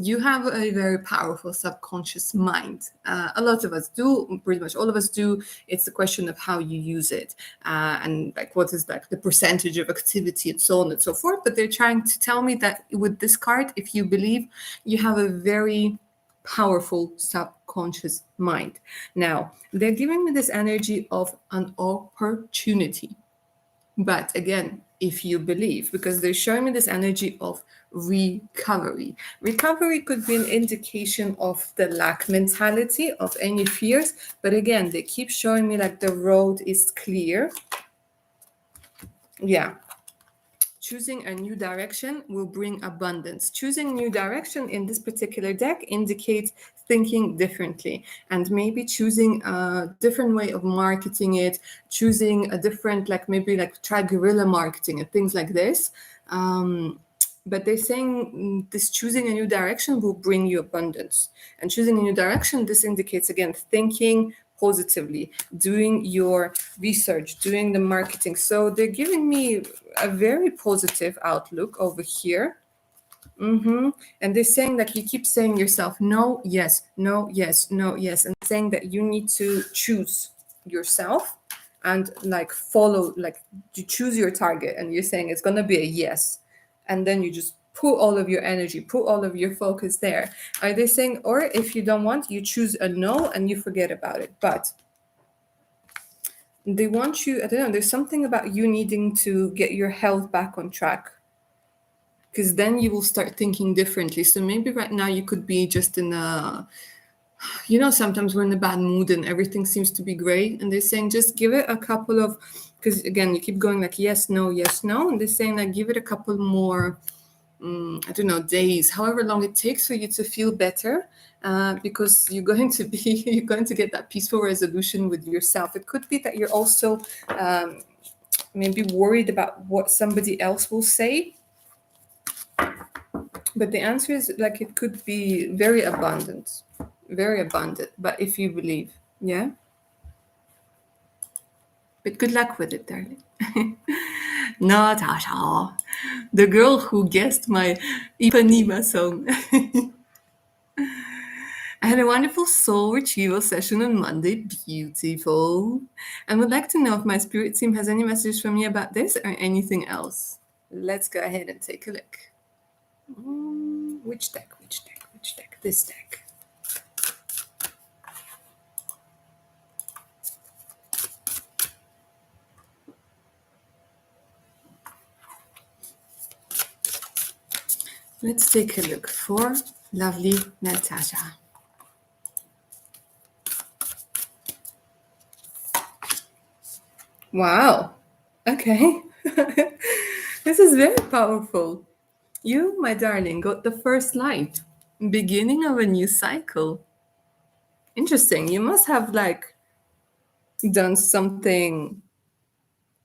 You have a very powerful subconscious mind. A lot of us do, pretty much all of us do. It's a question of how you use it and like what is like the percentage of activity and so on and so forth. But they're trying to tell me that with this card, if you believe, you have a very powerful subconscious mind. Now, they're giving me this energy of an opportunity. But again, if you believe, because they're showing me this energy of recovery. Recovery could be an indication of the lack mentality, of any fears. But again, they keep showing me like the road is clear. Yeah. Choosing a new direction will bring abundance. Choosing a new direction in this particular deck indicates thinking differently and maybe choosing a different way of marketing it, choosing a different, like maybe like try guerrilla marketing and things like this. But they're saying this choosing a new direction will bring you abundance. And choosing a new direction, this indicates, again, thinking positively, doing your research, doing the marketing. So they're giving me a very positive outlook over here. And they're saying that you keep saying yourself, no, yes, no, yes, no, yes, and saying that you need to choose yourself and like follow, like you choose your target, and you're saying it's going to be a yes, and then you just put all of your energy, put all of your focus there. Are they saying, or if you don't want, you choose a no and you forget about it? But they want you, I don't know, there's something about you needing to get your health back on track, because then you will start thinking differently. So maybe right now you could be just in a, sometimes we're in a bad mood and everything seems to be great, and they're saying just give it a couple of, because again you keep going like yes, no, and they're saying like give it a couple more I don't know, days, however long it takes for you to feel better, because you're going to get that peaceful resolution with yourself. It could be that you're also maybe worried about what somebody else will say, but the answer is like it could be very abundant. But if you believe, yeah. But good luck with it, darling. Natasha, the girl who guessed my Ipanema song. I had a wonderful soul retrieval session on Monday. Beautiful. And would like to know if my spirit team has any messages for me about this or anything else. Let's go ahead and take a look. Which deck? This deck. Let's take a look for lovely Natasha. Wow. Okay. This is very powerful. You, my darling, got the first light. Beginning of a new cycle. Interesting. You must have like done something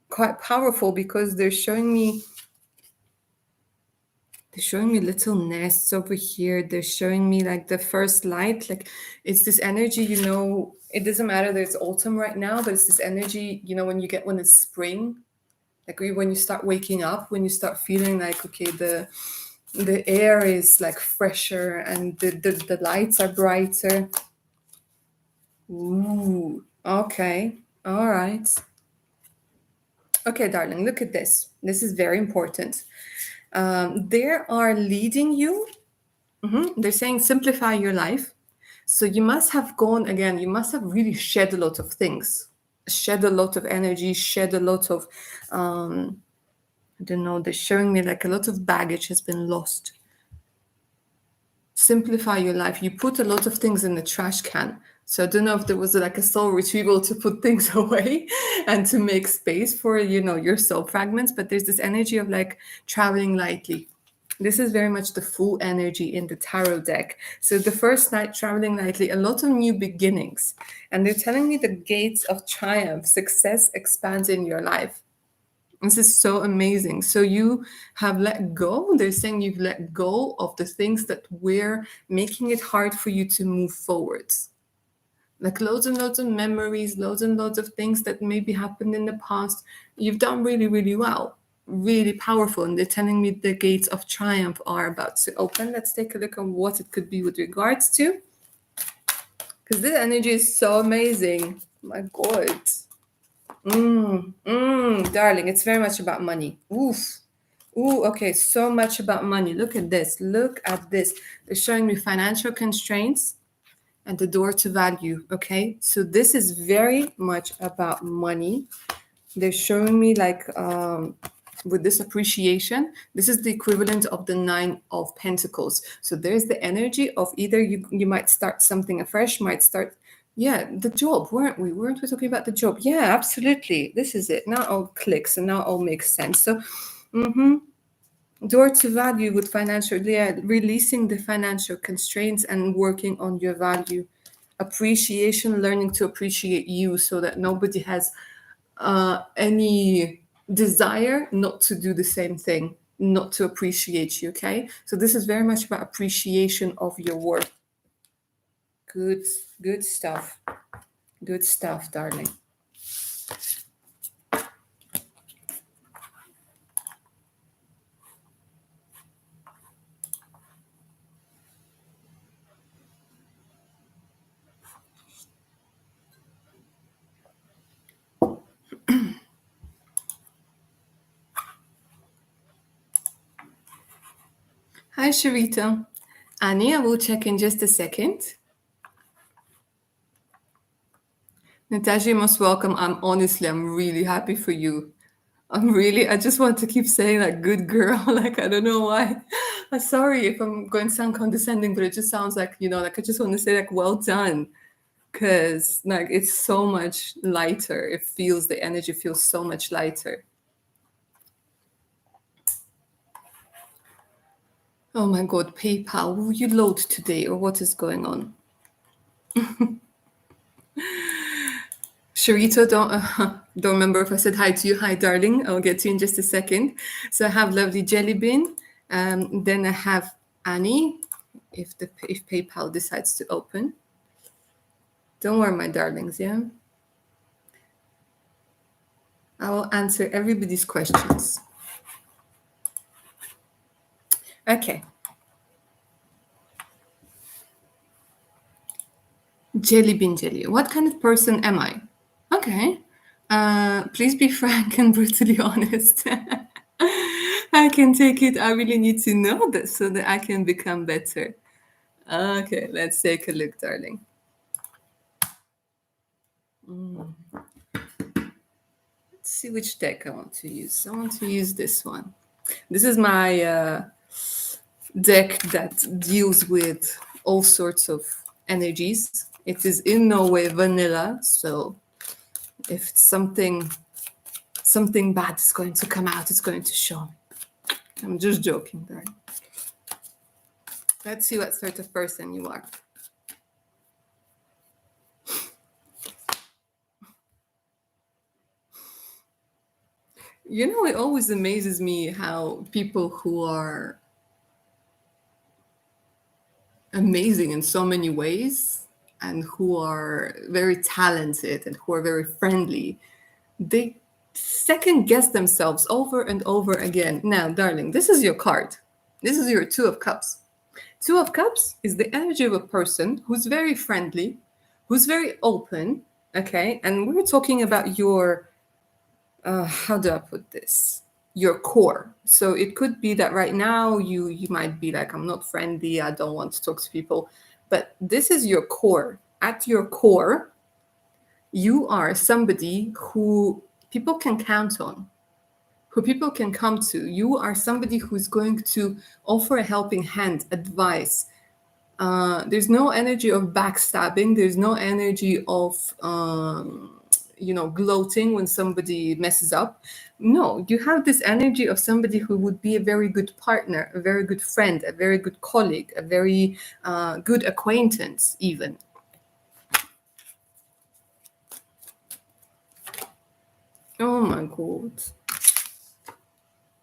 quite powerful, because they're showing me little nests over here. They're showing me like the first light. Like it's this energy, it doesn't matter that it's autumn right now, but it's this energy, when it's spring, like when you start waking up, when you start feeling like, okay, The air is like fresher and the lights are brighter. Ooh, okay. All right. Okay, darling, look at this. This is very important. They are leading you. They're saying simplify your life. So you must have gone again, you must have really shed a lot of things, shed a lot of energy, shed a lot of, I don't know, they're showing me like a lot of baggage has been lost. Simplify your life. You put a lot of things in the trash can. So I don't know if there was like a soul retrieval to put things away and to make space for, your soul fragments. But there's this energy of like traveling lightly. This is very much the full energy in the tarot deck. So the first night, traveling lightly, a lot of new beginnings. And they're telling me the gates of triumph, success expands in your life. This is so amazing. So you have let go. They're saying you've let go of the things that were making it hard for you to move forwards. Like loads and loads of memories, loads and loads of things that maybe happened in the past. You've done really, really well, really powerful. And they're telling me the gates of triumph are about to open. Let's take a look at what it could be with regards to. Because this energy is so amazing. My God. Darling, it's very much about money. Oof. Ooh, okay, so much about money. Look at this. Look at this. They're showing me financial constraints and the door to value. Okay, so this is very much about money. They're showing me like with this appreciation, this is the equivalent of the Nine of Pentacles. So there's the energy of either you might start something afresh, might start, yeah, the job, weren't we? Weren't we talking about the job? Yeah, absolutely. This is it. Now all clicks and now all makes sense. So door to value with financial, yeah, releasing the financial constraints and working on your value. Appreciation, learning to appreciate you so that nobody has any desire not to do the same thing, not to appreciate you. Okay, so this is very much about appreciation of your work. Good stuff. Good stuff, darling. Hi, Sharita. Annie, I will check in just a second. Natasha, you're most welcome. I'm really happy for you. I just want to keep saying like good girl. Like, I don't know why. I'm sorry if I'm going to sound condescending, but it just sounds like, like I just want to say like, well done. Because like it's so much lighter. The energy feels so much lighter. Oh my God, PayPal, will you load today or what is going on? Sharito, don't remember if I said hi to you. Hi, darling. I'll get to you in just a second. So I have lovely Jelly Bean. Then I have Annie, if PayPal decides to open. Don't worry, my darlings, yeah? I will answer everybody's questions. Okay. Jelly Bean Jelly. What kind of person am I? Okay. Please be frank and brutally honest. I can take it. I really need to know that so that I can become better. Okay, let's take a look, darling. Let's see which deck I want to use. I want to use this one. This is my deck that deals with all sorts of energies. It is in no way vanilla, so if something bad is going to come out, it's going to show. I'm just joking, darling. Let's see what sort of person you are. It always amazes me how people who are amazing in so many ways and who are very talented and who are very friendly, they second guess themselves over and over again. Now, darling, this is your card. This is your Two of Cups. Two of Cups is the energy of a person who's very friendly, who's very open, okay? And we're talking about your, how do I put this? Your core. So it could be that right now you might be like, I'm not friendly, I don't want to talk to people. But this is your core. At your core, you are somebody who people can count on, who people can come to. You are somebody who's going to offer a helping hand, advice. There's no energy of backstabbing. There's no energy of, gloating when somebody messes up. No, you have this energy of somebody who would be a very good partner, a very good friend, a very good colleague, a very good acquaintance, even. Oh my God.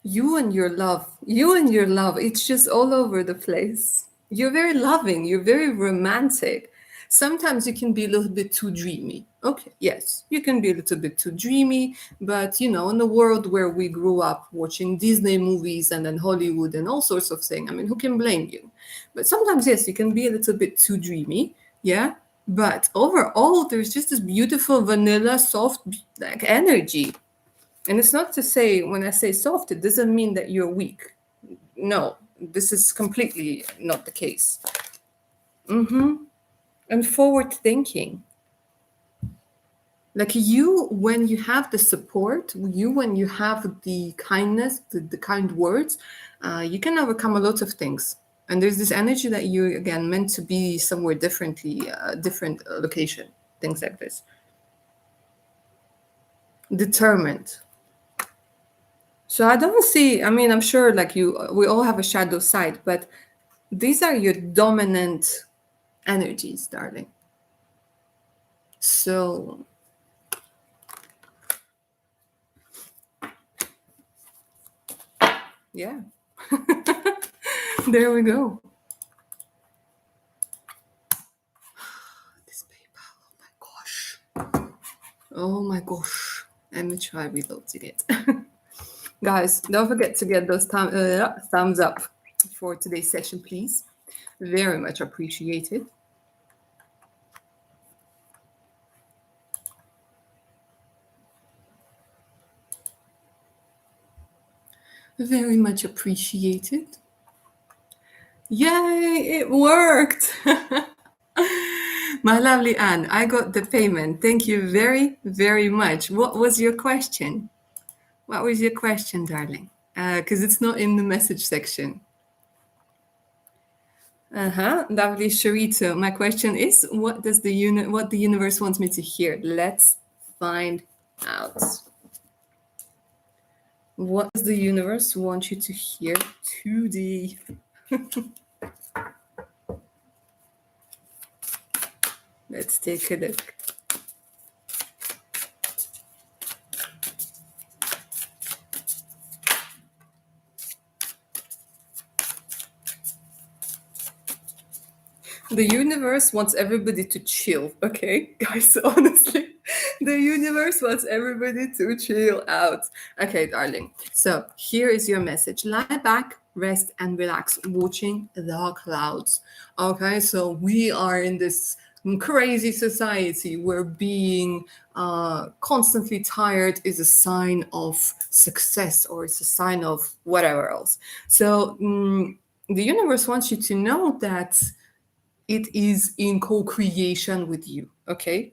You and your love, it's just all over the place. You're very loving, you're very romantic. Sometimes you can be a little bit too dreamy. Okay, yes, you can be a little bit too dreamy, but in the world where we grew up watching Disney movies and then Hollywood and all sorts of things, I mean, who can blame you? But sometimes, yes, you can be a little bit too dreamy, yeah. But overall, there's just this beautiful vanilla, soft, like energy. And it's not to say, when I say soft, it doesn't mean that you're weak. No, this is completely not the case. And forward thinking. Like you, when you have the support, when you have the kindness, the kind words, you can overcome a lot of things. And there's this energy that you're, again, meant to be somewhere different location, things like this. Determined. So I don't see, I mean, I'm sure we all have a shadow side, but these are your dominant energies, darling. So yeah, there we go. This PayPal, oh my gosh. Let me try reloading it. Guys, don't forget to get those thumbs up for today's session, please. Very much appreciated. Very much appreciated. Yay, it worked. My lovely Anne, I got the payment. Thank you very, very much. What was your question? What was your question, darling? Because it's not in the message section. Lovely Sharito. My question is, what the universe wants me to hear? Let's find out. What does the universe want you to hear today? Let's take a look. The universe wants everybody to chill, okay? Guys, honestly, the universe wants everybody to chill out. Okay, darling. So here is your message. Lie back, rest, and relax, watching the clouds. Okay, so we are in this crazy society where being constantly tired is a sign of success, or it's a sign of whatever else. So the universe wants you to know that it is in co-creation with you, okay?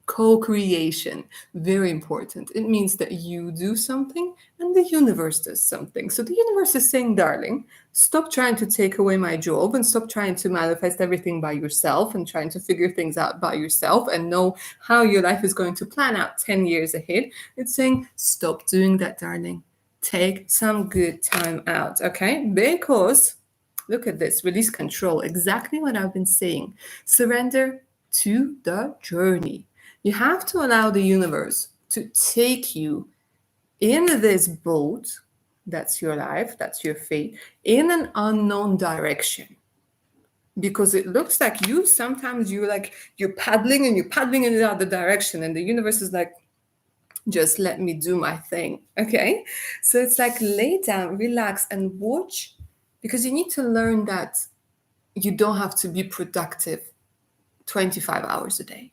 Co-creation, very important. It means that you do something and the universe does something. So the universe is saying, darling, stop trying to take away my job and stop trying to manifest everything by yourself and trying to figure things out by yourself and know how your life is going to plan out 10 years ahead. It's saying, stop doing that, darling. Take some good time out, okay? Because look at this, release control, exactly what I've been saying. Surrender to the journey. You have to allow the universe to take you in this boat, that's your life, that's your fate, in an unknown direction. Because it looks like sometimes you're paddling and you're paddling in the other direction, and the universe is like, just let me do my thing, okay? So it's like lay down, relax, and watch because you need to learn that you don't have to be productive 25 hours a day.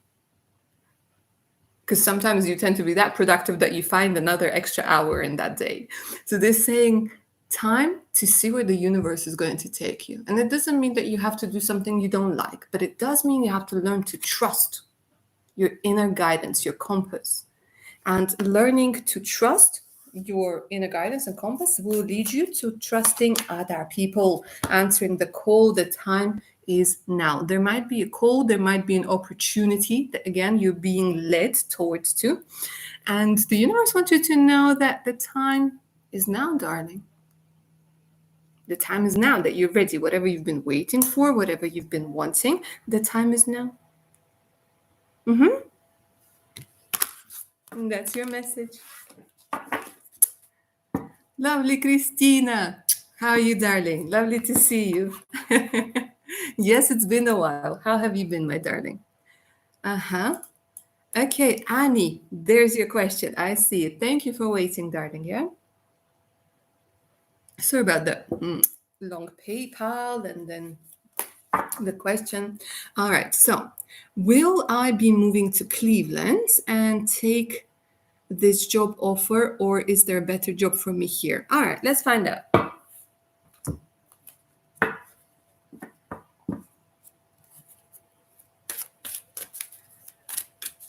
Because sometimes you tend to be that productive that you find another extra hour in that day. So they're saying time to see where the universe is going to take you. And it doesn't mean that you have to do something you don't like, but it does mean you have to learn to trust your inner guidance, your compass. And learning to trust your inner guidance and compass will lead you to trusting other people, answering the call. The time is now. There might be a call, there might be an opportunity that, again, you're being led towards to. And the universe wants you to know that the time is now, darling. The time is now, that you're ready. Whatever you've been waiting for, whatever you've been wanting, the time is now. And that's your message. Lovely Christina. How are you, darling? Lovely to see you. Yes, it's been a while. How have you been, my darling? Okay, Annie, there's your question. I see it. Thank you for waiting, darling. Yeah. Sorry about the long PayPal and then the question. All right. So, will I be moving to Cleveland and take this job offer, or is there a better job for me here? All right, let's find out.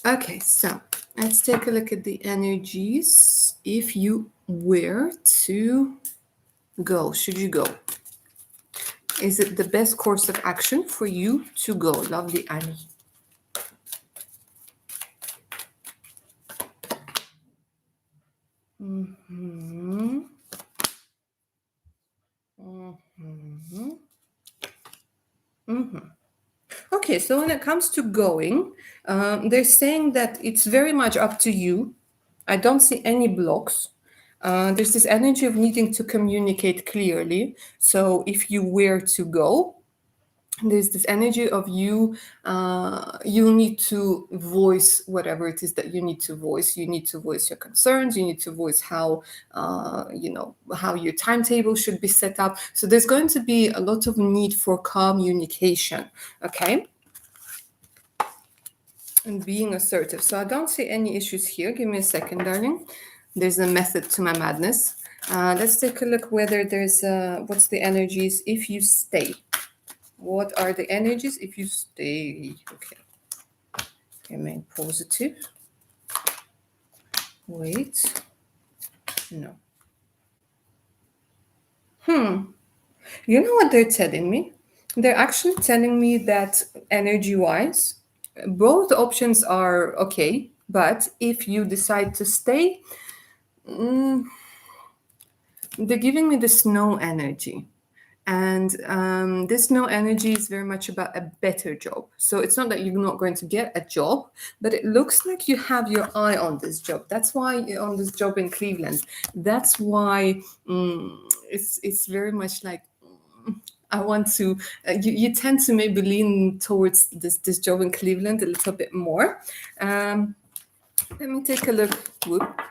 Okay, so let's take a look at the energies. If you were to go, should you go? Is it the best course of action for you to go? Lovely Annie. Okay, so when it comes to going, they're saying that it's very much up to you. I don't see any blocks. There's this energy of needing to communicate clearly. So if you were to go, there's this energy of you need to voice whatever it is that you need to voice. You need to voice your concerns. You need to voice how how your timetable should be set up. So there's going to be a lot of need for communication, okay, and being assertive. So I don't see any issues here. Give me a second, darling. There's a method to my madness. Let's take a look whether there's what's the energies if you stay. What are the energies if you stay? Okay. Remain positive. Wait. No. You know what they're telling me? They're actually telling me that energy-wise, both options are okay. But if you decide to stay, they're giving me the snow energy. And this no energy is very much about a better job. So it's not that you're not going to get a job, but it looks like you have your eye on this job. That's why you're on this job in Cleveland. That's why it's very much like, I want to, you tend to maybe lean towards this job in Cleveland a little bit more. Let me take a look. Whoop.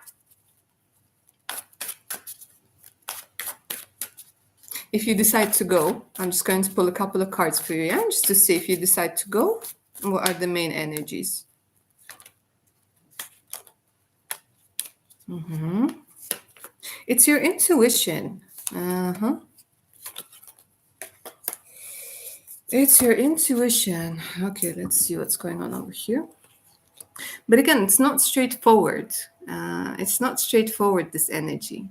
If you decide to go, I'm just going to pull a couple of cards for you, yeah? Just to see if you decide to go, what are the main energies? It's your intuition. It's your intuition. Okay, let's see what's going on over here. But again, it's not straightforward. It's not straightforward, this energy.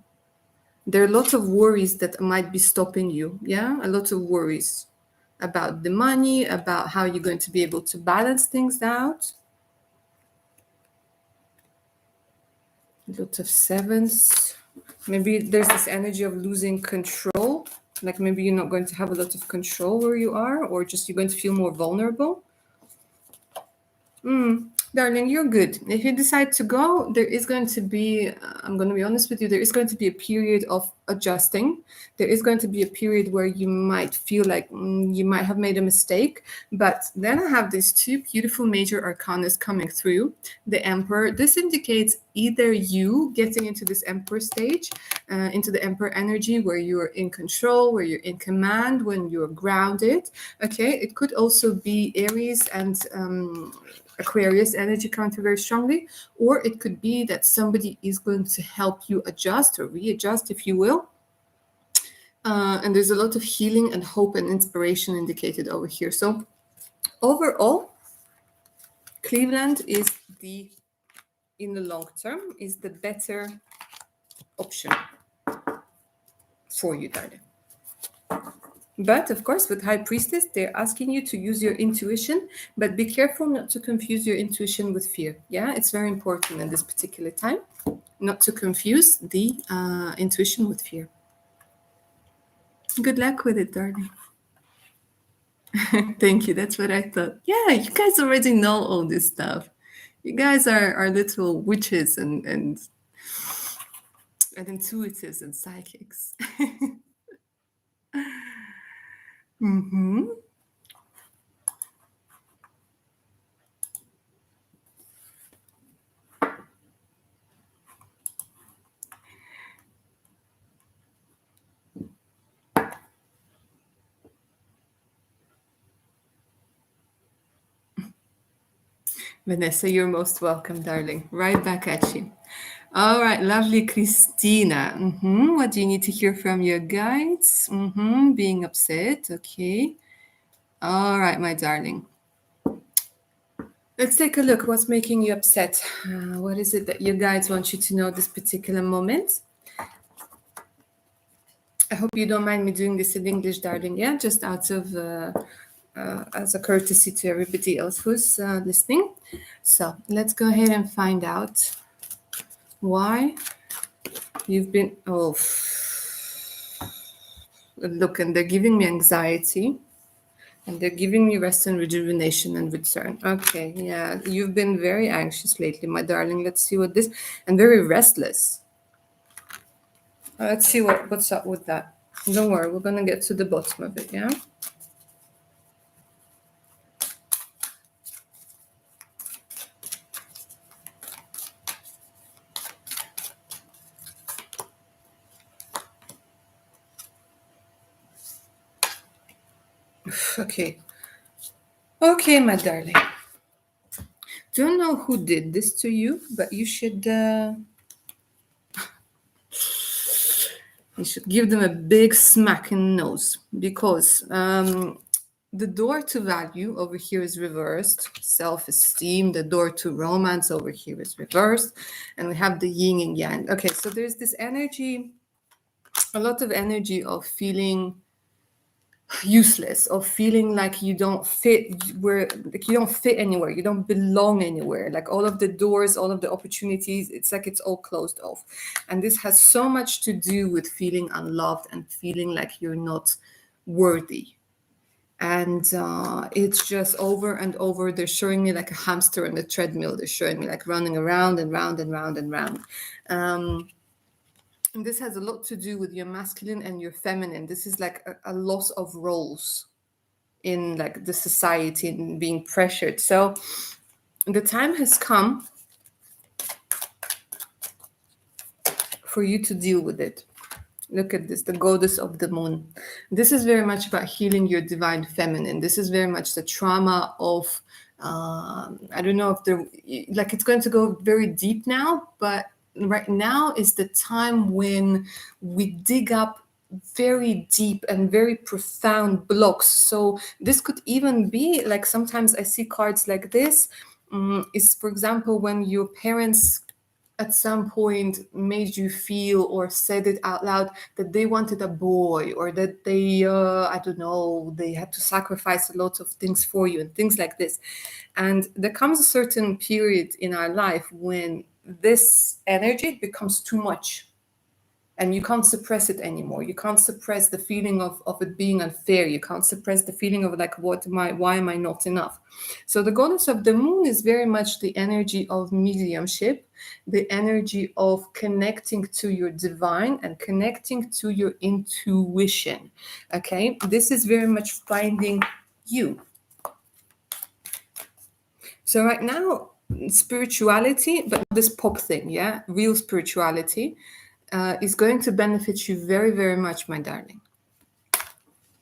There are a lot of worries that might be stopping you. Yeah, a lot of worries about the money, about how you're going to be able to balance things out. A lot of sevens. Maybe there's this energy of losing control. Like maybe you're not going to have a lot of control where you are, or just you're going to feel more vulnerable. Darling, you're good. If you decide to go, there is going to be, I'm going to be honest with you, there is going to be a period of adjusting. There is going to be a period where you might feel like you might have made a mistake. But then I have these two beautiful major arcanas coming through. The Emperor. This indicates either you getting into this Emperor stage, into the Emperor energy where you're in control, where you're in command, when you're grounded. Okay, it could also be Aries and Aquarius energy coming through very strongly, or it could be that somebody is going to help you adjust or readjust, if you will. And there's a lot of healing and hope and inspiration indicated over here. So overall, Cleveland is in the long term, is the better option for you, darling. But of course, with High Priestess, they're asking you to use your intuition, but be careful not to confuse your intuition with fear. Yeah, it's very important in this particular time not to confuse the intuition with fear. Good luck with it, darling. Thank you. That's what I thought. Yeah, you guys already know all this stuff. You guys are little witches and intuitives and psychics. Mm-hmm. Vanessa, you're most welcome, darling. Right back at you. All right, lovely Christina. What do you need to hear from your guides? Being upset. Okay. All right, my darling. Let's take a look. What's making you upset? What is it that your guides want you to know this particular moment? I hope you don't mind me doing this in English, darling. Yeah, just out of as a courtesy to everybody else who's listening. So let's go ahead and find out why you've been. Oh, look, and they're giving me anxiety. And they're giving me rest and rejuvenation and return. Okay, yeah, you've been very anxious lately, my darling. Let's see what this, and very restless. Let's see what's up with that. Don't worry, we're gonna get to the bottom of it, yeah? Okay. Okay, my darling. Don't know who did this to you, but you should give them a big smack in the nose, because the door to value over here is reversed. Self-esteem, the door to romance over here is reversed. And we have the yin and yang. Okay, so there's this energy, a lot of energy of feeling useless, of feeling like you don't fit like you don't fit anywhere, you don't belong anywhere, like all of the doors, all of the opportunities, it's like it's all closed off. And this has so much to do with feeling unloved and feeling like you're not worthy. And it's just over and over. They're showing me like a hamster on the treadmill. They're showing me like running around and round and round and round. And this has a lot to do with your masculine and your feminine. This is like a loss of roles in like the society and being pressured. So the time has come for you to deal with it. Look at this, the goddess of the moon. This is very much about healing your divine feminine. This is very much the trauma of, I don't know if they're, like it's going to go very deep now, but right now is the time when we dig up very deep and very profound blocks. So this could even be like, sometimes I see cards like this, is for example, when your parents at some point made you feel or said it out loud that they wanted a boy, or that they, I don't know, they had to sacrifice a lot of things for you and things like this. And there comes a certain period in our life when this energy becomes too much. And you can't suppress it anymore. You can't suppress the feeling of it being unfair. You can't suppress the feeling of like, why am I not enough? So the goddess of the moon is very much the energy of mediumship, the energy of connecting to your divine and connecting to your intuition. Okay, this is very much finding you. So right now, spirituality, but this pop thing, yeah, real spirituality is going to benefit you very, very much, my darling,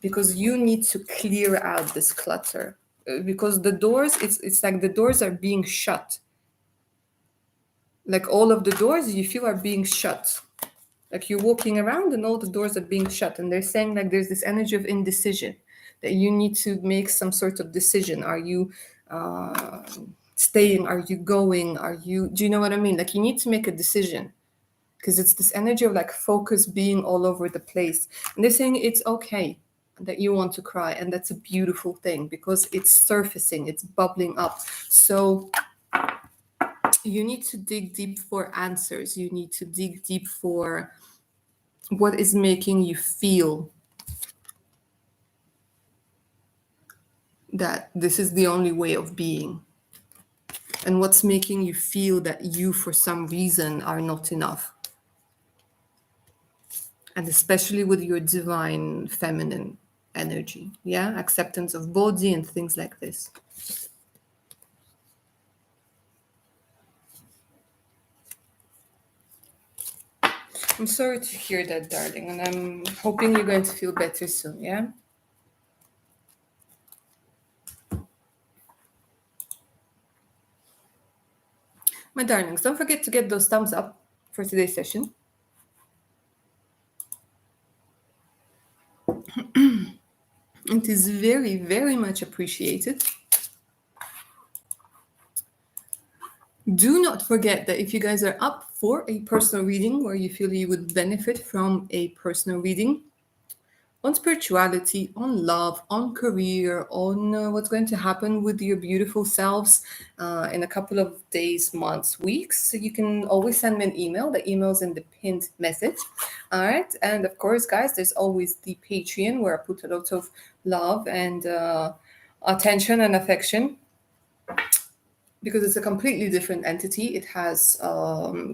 because you need to clear out this clutter. Because the doors, it's like the doors are being shut. Like all of the doors you feel are being shut. Like you're walking around and all the doors are being shut, and they're saying like there's this energy of indecision that you need to make some sort of decision. Are you staying? Are you going? Do you know what I mean? Like you need to make a decision, because it's this energy of like focus being all over the place. And they're saying it's okay that you want to cry, and that's a beautiful thing because it's surfacing, it's bubbling up. So you need to dig deep for answers. You need to dig deep for what is making you feel that this is the only way of being, and what's making you feel that you for some reason are not enough, and especially with your divine feminine energy, yeah, acceptance of body and things like this. I'm sorry to hear that, darling, and I'm hoping you're going to feel better soon, yeah. My darlings, don't forget to get those thumbs up for today's session. It is very, very much appreciated. Do not forget that if you guys are up for a personal reading where you feel you would benefit from a personal reading on spirituality, on love, on career, on what's going to happen with your beautiful selves in a couple of days, months, weeks, so you can always send me an email. The email's in the pinned message. All right. And of course, guys, there's always the Patreon where I put a lot of love and attention and affection, because it's a completely different entity. It has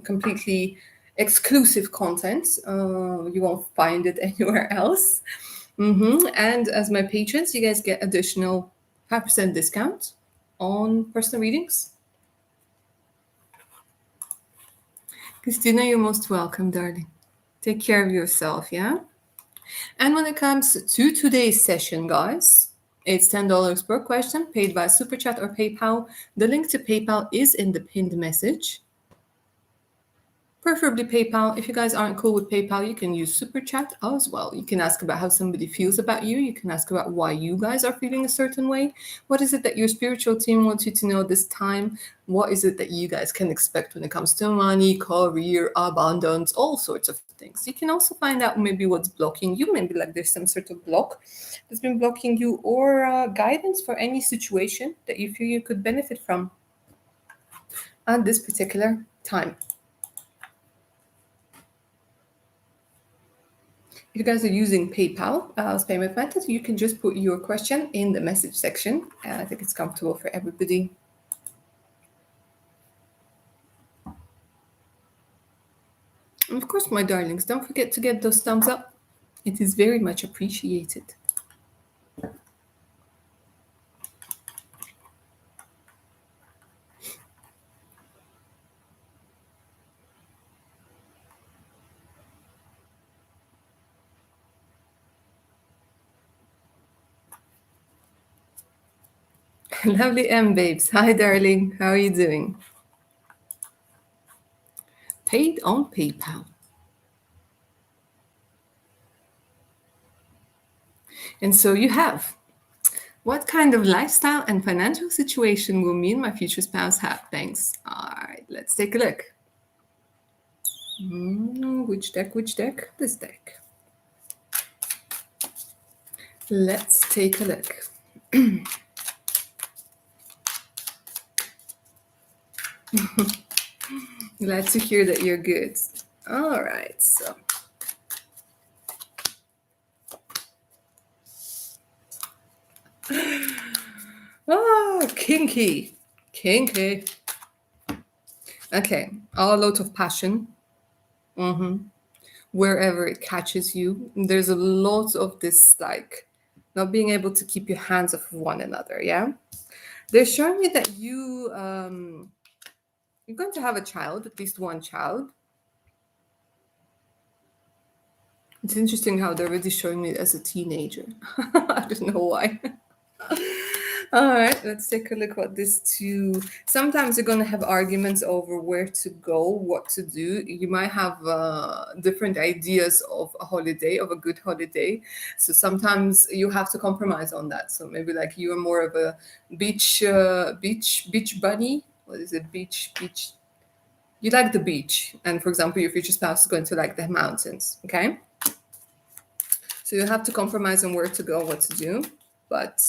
completely exclusive content. You won't find it anywhere else. And as my patrons, you guys get additional 5% discount on personal readings. Christina, you're most welcome, darling. Take care of yourself, yeah? And when it comes to today's session, guys, it's $10 per question, paid by Super Chat or PayPal. The link to PayPal is in the pinned message. Preferably PayPal. If you guys aren't cool with PayPal, you can use Super Chat as well. You can ask about how somebody feels about you. You can ask about why you guys are feeling a certain way. What is it that your spiritual team wants you to know this time? What is it that you guys can expect when it comes to money, career, abundance, all sorts of things. You can also find out maybe what's blocking you. Maybe like there's some sort of block that's been blocking you, or guidance for any situation that you feel you could benefit from at this particular time. If you guys are using PayPal as payment method, you can just put your question in the message section. I think it's comfortable for everybody. And of course, my darlings, don't forget to get those thumbs up. It is very much appreciated. Lovely M babes. Hi, darling. How are you doing? Paid on PayPal. And so you have. What kind of lifestyle and financial situation will me and my future spouse have? Thanks. All right, let's take a look. Which deck? Which deck? This deck. Let's take a look. Glad to hear that you're good. All right, so. Oh, kinky. Kinky. Okay, a lot of passion. Wherever it catches you. There's a lot of this, like, not being able to keep your hands off of one another, yeah? They're showing me that you You're going to have a child, at least one child. It's interesting how they're already showing me as a teenager. I don't know why. All right, let's take a look what this two. Sometimes you're gonna have arguments over where to go, what to do. You might have different ideas of a holiday, of a good holiday. So sometimes you have to compromise on that. So maybe like you're more of a beach bunny. What is it? Beach. You like the beach, and for example, your future spouse is going to like the mountains. Okay, so you have to compromise on where to go, what to do. But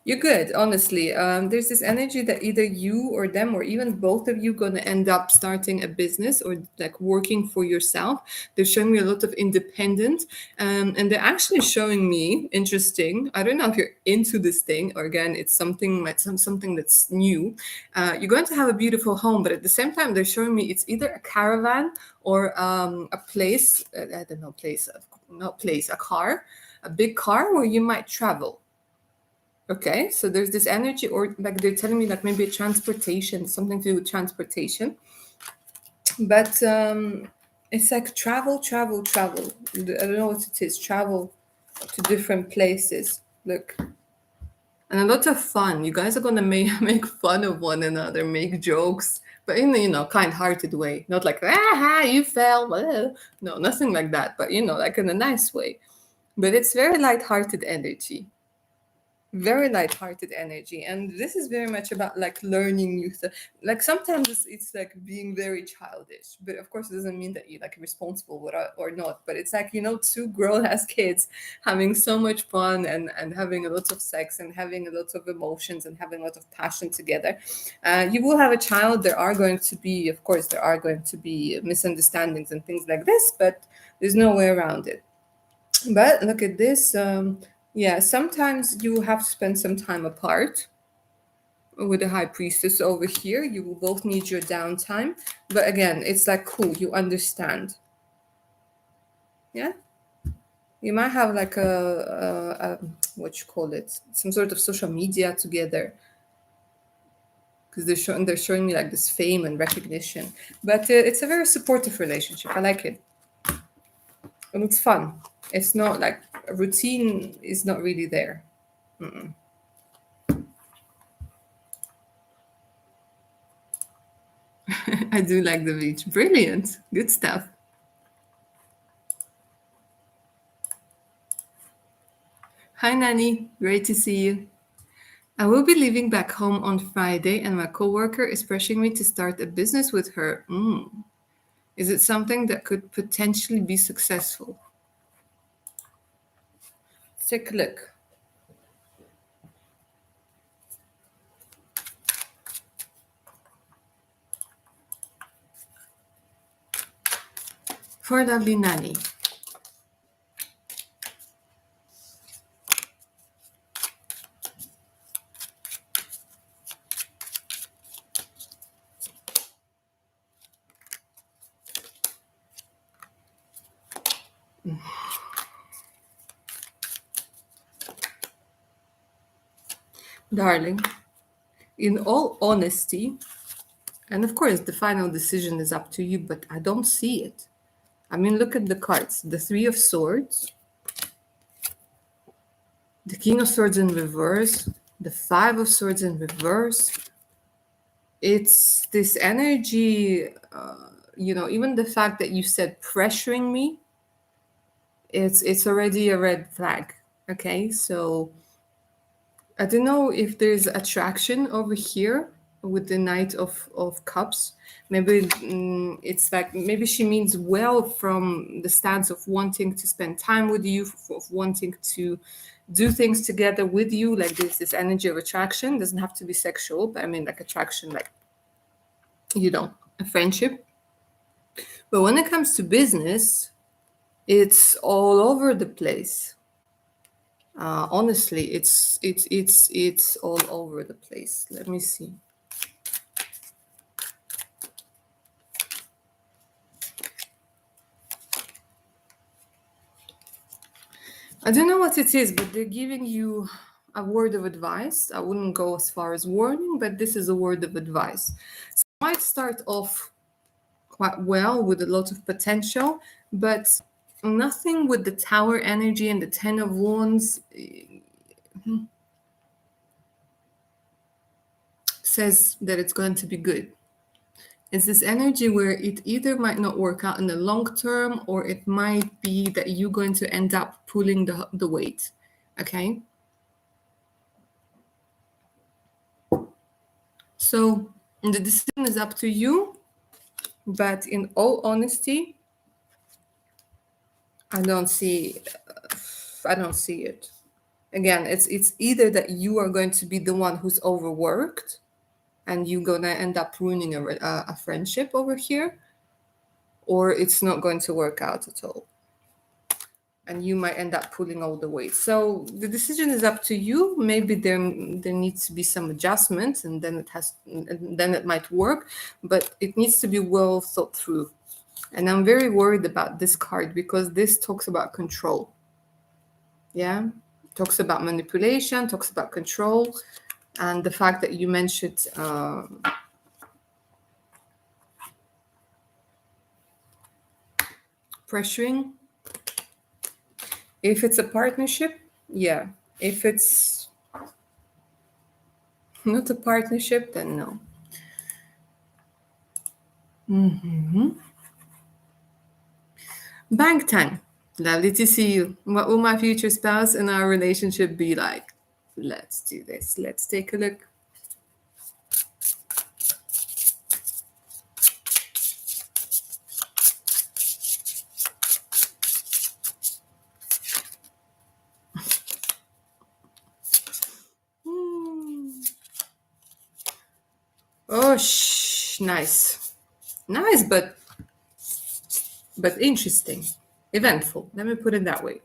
you're good, honestly. There's this energy that either you or them or even both of you gonna end up starting a business or like working for yourself. They're showing me a lot of independent, and they're actually showing me interesting. I don't know if you're into this thing or again, it's something like something that's new. You're going to have a beautiful home, but at the same time, they're showing me it's either a caravan or a place. I don't know, place, not place, a car, a big car where you might travel. Okay, so there's this energy, or like they're telling me, like maybe transportation, something to do with transportation. But it's like travel. I don't know what it is. Travel to different places. Look, and a lot of fun. You guys are gonna make fun of one another, make jokes, but in a kind-hearted way. Not like you fell. No, nothing like that. But like in a nice way. But it's very light-hearted energy. Very light-hearted energy, and this is very much about like learning new stuff. Like sometimes it's like being very childish, but of course it doesn't mean that you're like responsible or not. But it's like two grown-ass kids having so much fun and having a lot of sex and having a lot of emotions and having a lot of passion together. You will have a child. There are going to be, of course, there are going to be misunderstandings and things like this, but there's no way around it. But look at this. Yeah, sometimes you have to spend some time apart with the high priestess over here. You will both need your downtime. But again, it's like cool. You understand. Yeah. You might have like a what you call it, some sort of social media together because they're showing me like this fame and recognition. But it's a very supportive relationship. I like it, and it's fun. It's not like a routine is not really there. Mm-mm. I do like the beach. Brilliant. Good stuff. Hi, Nani. Great to see you. I will be leaving back home on Friday, and my coworker is pressuring me to start a business with her. Is it something that could potentially be successful? Let's take a look. For lovely Nani. Darling, in all honesty, and of course the final decision is up to you, but I don't see it. I mean, look at the cards. The Three of Swords, the King of Swords in reverse, the Five of Swords in reverse. It's this energy, even the fact that you said pressuring me, it's already a red flag. Okay, so I don't know if there's attraction over here with the Knight of Cups. Maybe it's like maybe she means well from the stance of wanting to spend time with you, of wanting to do things together with you. Like there's this energy of attraction. Doesn't have to be sexual, but I mean like attraction, like a friendship. But when it comes to business, it's all over the place. Honestly, it's all over the place. Let me see. I don't know what it is, but they're giving you a word of advice. I wouldn't go as far as warning, but this is a word of advice. So it might start off quite well with a lot of potential, but nothing with the Tower energy and the Ten of Wands says that it's going to be good. It's this energy where it either might not work out in the long term, or it might be that you're going to end up pulling the weight. Okay? So the decision is up to you, but in all honesty, I don't see it. Again, it's either that you are going to be the one who's overworked and you're gonna end up ruining a friendship over here, or it's not going to work out at all and you might end up pulling all the weight. So the decision is up to you. Maybe there needs to be some adjustments, and then it might work, but it needs to be well thought through. And I'm very worried about this card because this talks about control. Yeah, talks about manipulation, talks about control, and the fact that you mentioned pressuring. If it's a partnership, yeah. If it's not a partnership, then no. Bank time. Lovely to see you. What will my future spouse and our relationship be like? Let's do this. Let's take a look. Oh, nice. Nice, but interesting. Eventful. Let me put it that way.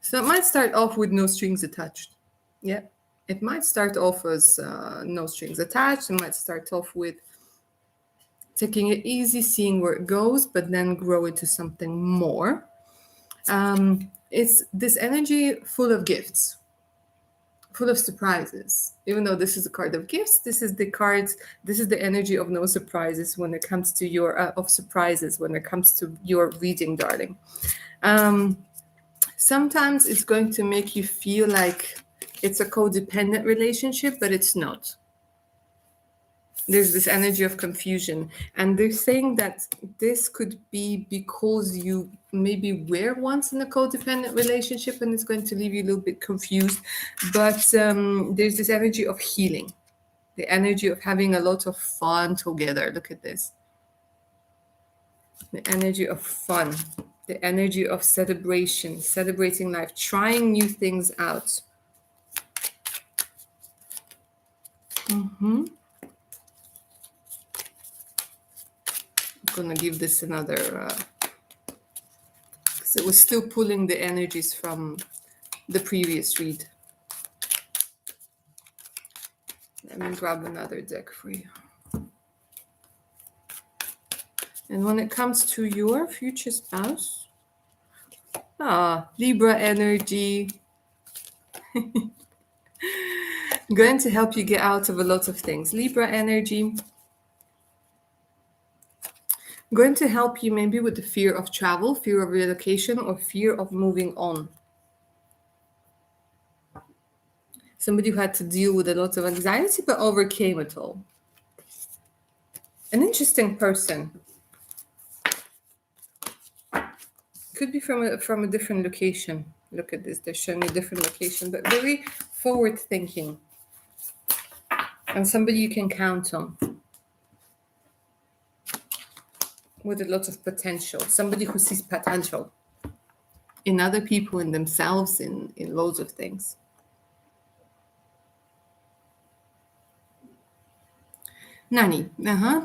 So it might start off with no strings attached. Yeah. It might start off as no strings attached. It might start off with taking it easy, seeing where it goes, but then grow into something more. It's this energy full of gifts, full of surprises. Even though this is a card of gifts, this is the energy of no surprises when it comes to of surprises when it comes to your reading, darling. Sometimes it's going to make you feel like it's a codependent relationship, but it's not. There's this energy of confusion, and they're saying that this could be because you maybe were once in a codependent relationship and it's going to leave you a little bit confused. But there's this energy of healing, the energy of having a lot of fun together. Look at this. The energy of fun, the energy of celebration, celebrating life, trying new things out. I'm gonna give this another, because it was still pulling the energies from the previous read. Let me grab another deck for you. And when it comes to your future spouse, Libra energy, going to help you get out of a lot of things. Libra energy, going to help you maybe with the fear of travel, fear of relocation, or fear of moving on. Somebody who had to deal with a lot of anxiety but overcame it all. An interesting person. Could be from a different location. Look at this, they're showing a different location, but very forward thinking. And somebody you can count on. With a lot of potential. Somebody who sees potential in other people, in themselves, in loads of things. Nani,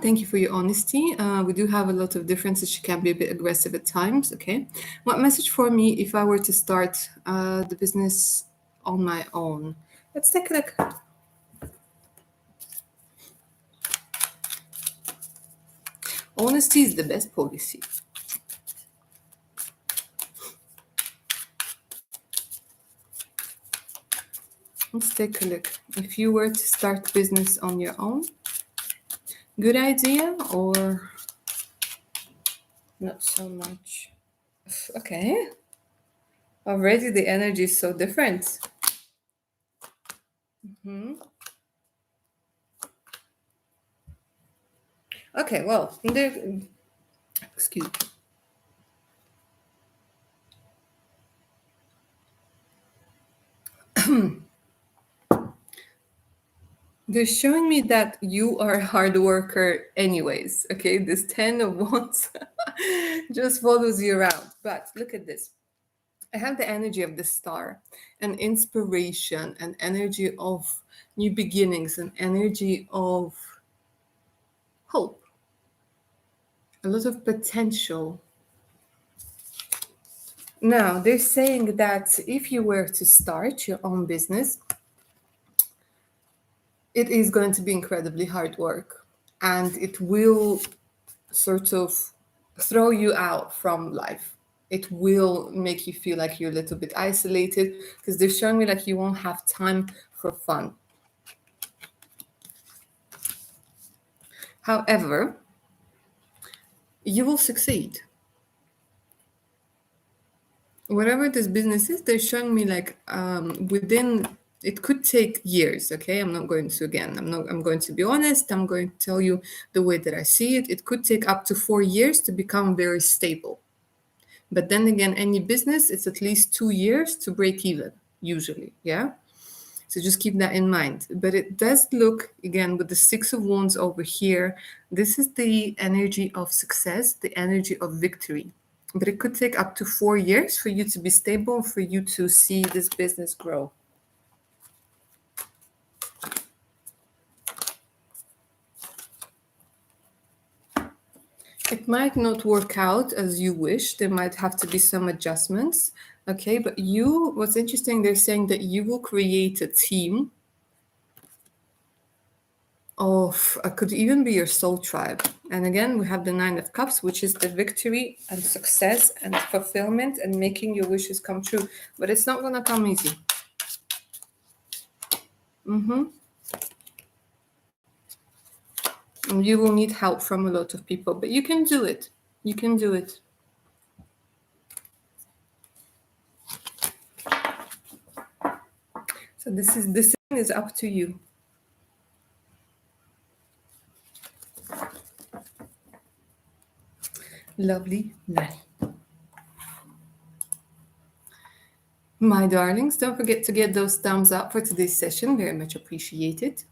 thank you for your honesty. We do have a lot of differences. She can be a bit aggressive at times, okay? What message for me if I were to start the business on my own? Let's take a look. Honesty is the best policy. Let's take a look. If you were to start business on your own, good idea or not so much? Okay. Already the energy is so different. Okay, well, excuse me. They're showing me that you are a hard worker anyways. Okay, this 10 of wands just follows you around. But look at this. I have the energy of the star, an inspiration, an energy of new beginnings, an energy of hope, a lot of potential. Now, they're saying that if you were to start your own business, it is going to be incredibly hard work and it will sort of throw you out from life. It will make you feel like you're a little bit isolated because they're showing me like you won't have time for fun. However, you will succeed. Whatever this business is, they're showing me like within it could take years. Okay, I'm not going to again. I'm going to be honest. I'm going to tell you the way that I see it. It could take up to 4 years to become very stable. But then again, any business, it's at least 2 years to break even, usually. Yeah. So just keep that in mind. But it does look, again, with the Six of Wands over here, this is the energy of success, the energy of victory. But it could take up to 4 years for you to be stable, for you to see this business grow. It might not work out as you wish. There might have to be some adjustments. Okay, but what's interesting, they're saying that you will create a team of, could even be your soul tribe. And again, we have the Nine of Cups, which is the victory and success and fulfillment and making your wishes come true. But it's not going to come easy. And you will need help from a lot of people, but you can do it. You can do it. So this is up to you. Lovely night. My darlings, don't forget to get those thumbs up for today's session. Very much appreciated.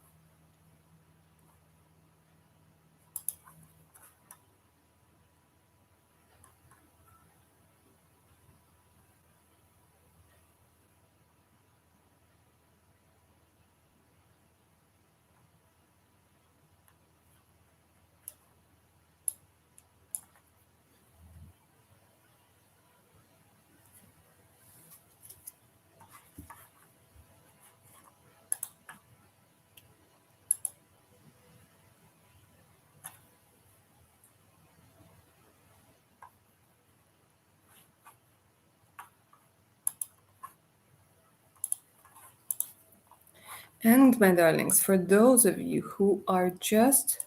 And my darlings, for those of you who are just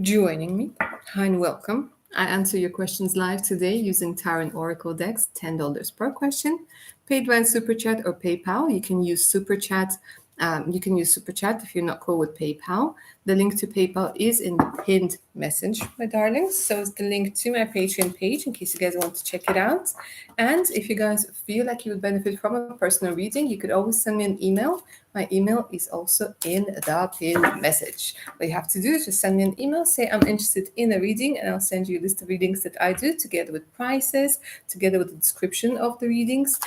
joining me, hi and welcome. I answer your questions live today using Tarot and Oracle decks, $10 per question. Paid by Super Chat or PayPal. You can use Super Chat. You can use Super Chat if you're not cool with PayPal. The link to PayPal is in the pinned message, my darlings. So it's the link to my Patreon page in case you guys want to check it out. And if you guys feel like you would benefit from a personal reading, you could always send me an email. My email is also in the pinned message. What you have to do is just send me an email, say I'm interested in a reading, and I'll send you a list of readings that I do together with prices, together with the description of the readings,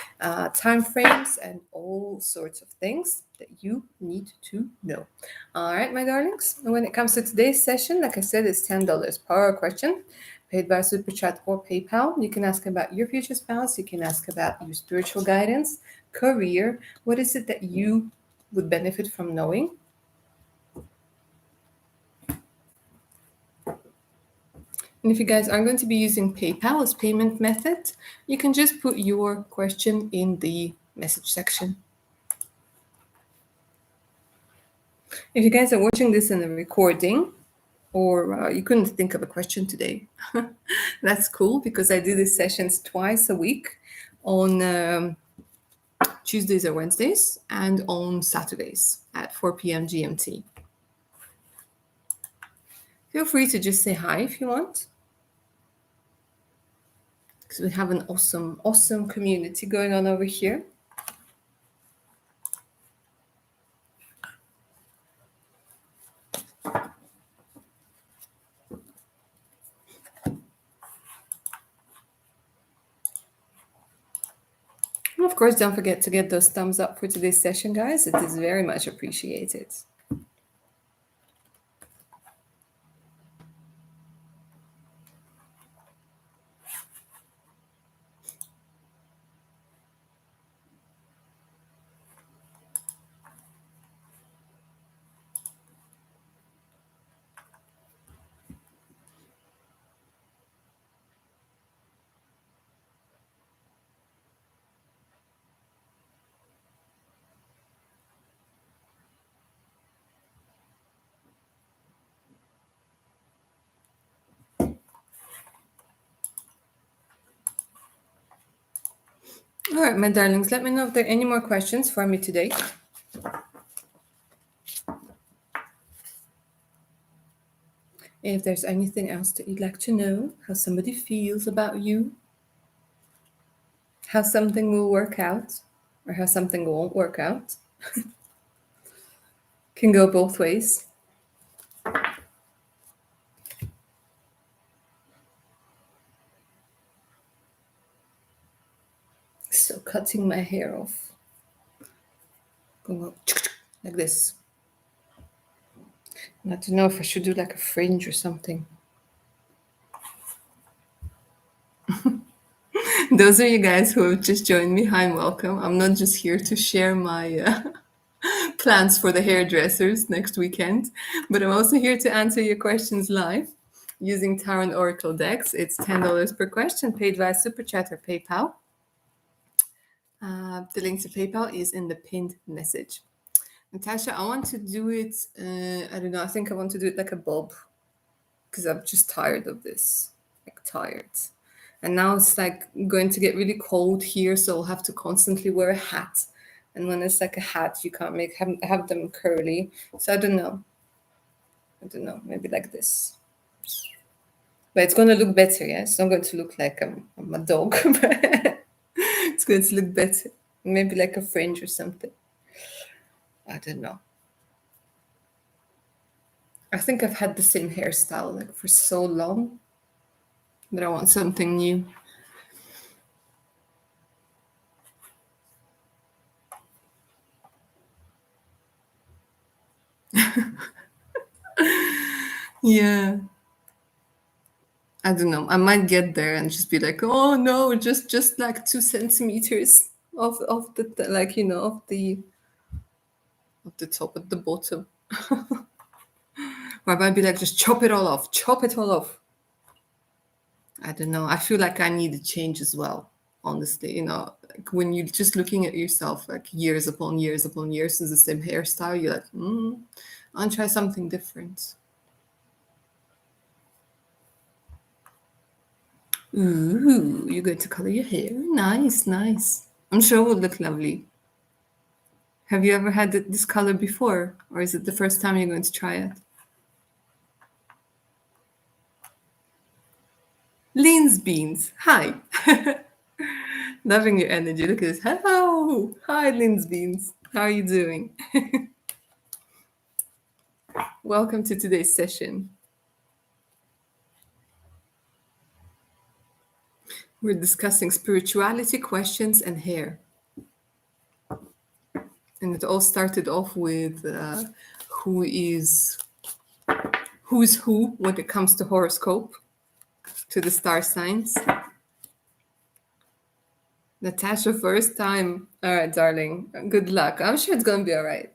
time frames, and all sorts of things that you need to know. All right, my darlings. When it comes to today's session, like I said, it's $10 per question, paid by Super Chat or PayPal. You can ask about your future spouse. You can ask about your spiritual guidance, career. What is it that you would benefit from knowing? And if you guys are going to be using PayPal as payment method, you can just put your question in the message section. If you guys are watching this in a recording, or you couldn't think of a question today, that's cool because I do these sessions twice a week on Tuesdays or Wednesdays and on Saturdays at 4 p.m. GMT. Feel free to just say hi if you want, because we have an awesome community going on over here. And of course, don't forget to get those thumbs up for today's session, guys. It is very much appreciated. All right, my darlings, let me know if there are any more questions for me today. If there's anything else that you'd like to know, how somebody feels about you, how something will work out, or how something won't work out. Can go both ways. So cutting my hair off. Going up like this. I don't know if I should do like a fringe or something. Those of you guys who have just joined me, hi and welcome. I'm not just here to share my plans for the hairdressers next weekend, but I'm also here to answer your questions live using Tarot and Oracle decks. It's $10 per question, paid via Super Chat or PayPal. The link to PayPal is in the pinned message. Natasha, I want to do it, I don't know, I think I want to do it like a bob because I'm just tired of this, like tired. And now it's like going to get really cold here, so I'll have to constantly wear a hat. And when it's like a hat, you can't have them curly. So I don't know, maybe like this. But it's going to look better, yeah? It's not going to look like I'm a dog, but it's going to look better. Maybe like a fringe or something. I don't know. I think I've had the same hairstyle like for so long that I want something new. Yeah. I don't know. I might get there and just be like, oh no, just like 2 centimeters of the like of the top at the bottom. Or I might be like, just chop it all off. I don't know. I feel like I need a change as well. Honestly, like when you're just looking at yourself like years upon years upon years with the same hairstyle, you're like, I'll try something different. Ooh, you're going to color your hair. Nice. I'm sure it will look lovely. Have you ever had this color before? Or is it the first time you're going to try it? Lean's Beans. Hi. Loving your energy. Look at this. Hello. Hi, Lean's Beans. How are you doing? Welcome to today's session. We're discussing spirituality, questions, and hair. And it all started off with who's who when it comes to horoscope, to the star signs. Natasha, first time. All right, darling. Good luck. I'm sure it's going to be all right.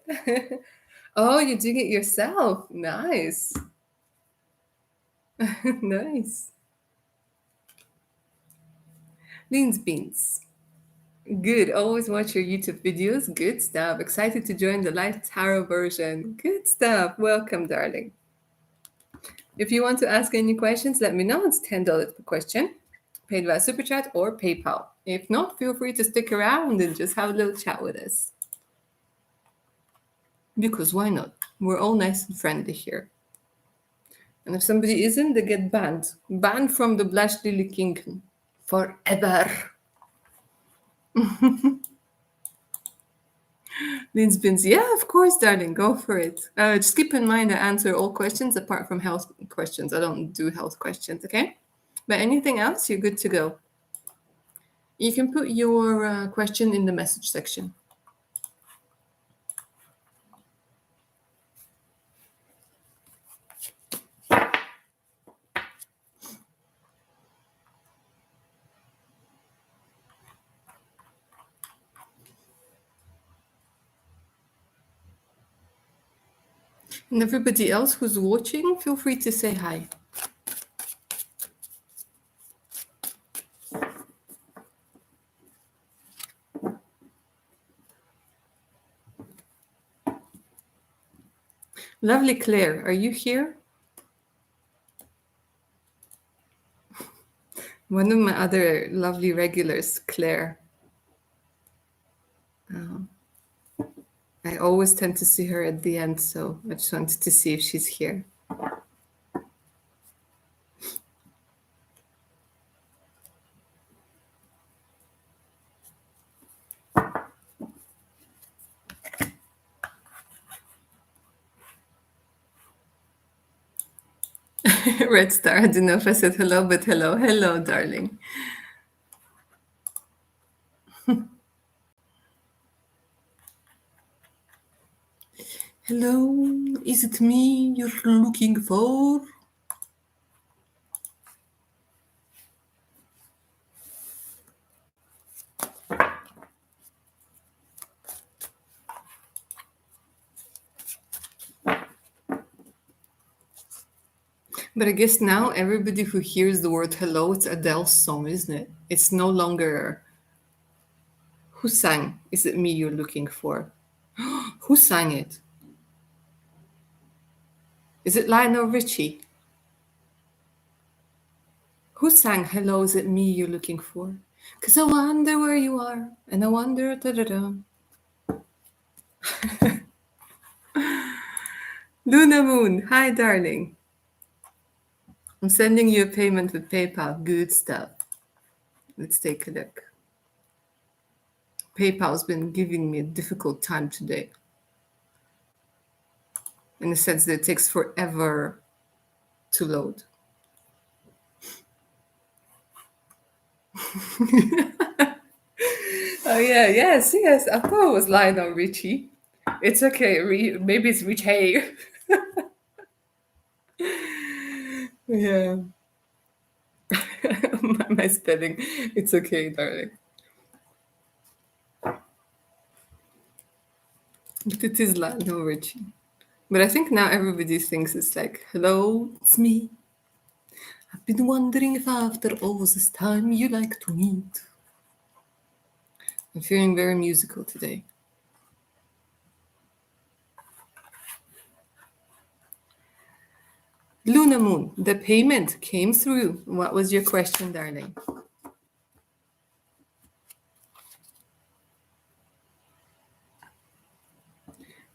Oh, you're doing it yourself. Nice. Nice. Lean's Beans. Good. Always watch your YouTube videos. Good stuff. Excited to join the live tarot version. Good stuff. Welcome, darling. If you want to ask any questions, let me know. It's $10 per question, paid via Super Chat or PayPal. If not, feel free to stick around and just have a little chat with us. Because why not? We're all nice and friendly here. And if somebody isn't, they get banned. Banned from the Blush Lily Kingdom. Forever. Beans, beans. Yeah, of course, darling. Go for it. Just keep in mind I answer all questions apart from health questions. I don't do health questions, okay? But anything else, you're good to go. You can put your question in the message section. And everybody else who's watching, feel free to say hi. Lovely Claire, are you here? One of my other lovely regulars, Claire. I always tend to see her at the end, so I just wanted to see if she's here. Red Star, I don't know if I said hello, but hello. Hello, darling. Hello, is it me you're looking for? But I guess now everybody who hears the word hello, it's Adele's song, isn't it? It's no longer who sang Is It Me You're Looking For? Who sang it? Is it Lionel Richie? Who sang Hello, Is It Me You're Looking For? 'Cause I wonder where you are, and I wonder da-da-da. Luna Moon, hi darling. I'm sending you a payment with PayPal. Good stuff. Let's take a look. PayPal's been giving me a difficult time today. In the sense that it takes forever to load. Oh yeah, yes. I thought it was Lionel Richie. It's okay. Maybe it's Richie. Yeah. my spelling. It's okay, darling. But it is Lionel Richie. But I think now everybody thinks it's like, hello, it's me. I've been wondering if after all this time you like to meet. I'm feeling very musical today. Luna Moon, the payment came through. What was your question, darling?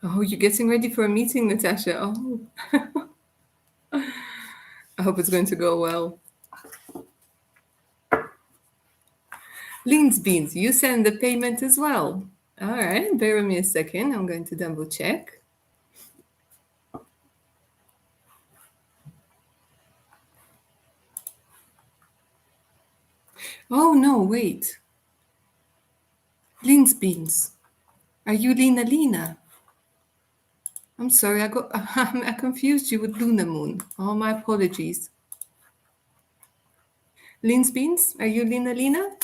Oh, you're getting ready for a meeting, Natasha. Oh, I hope it's going to go well. Leans Beans, you send the payment as well. All right, bear with me a second. I'm going to double check. Oh, no, wait. Leans Beans. Are you Lina Lina? I'm sorry, I confused you with Luna Moon. Oh, my apologies. Leans Beans, are you Lina Lina?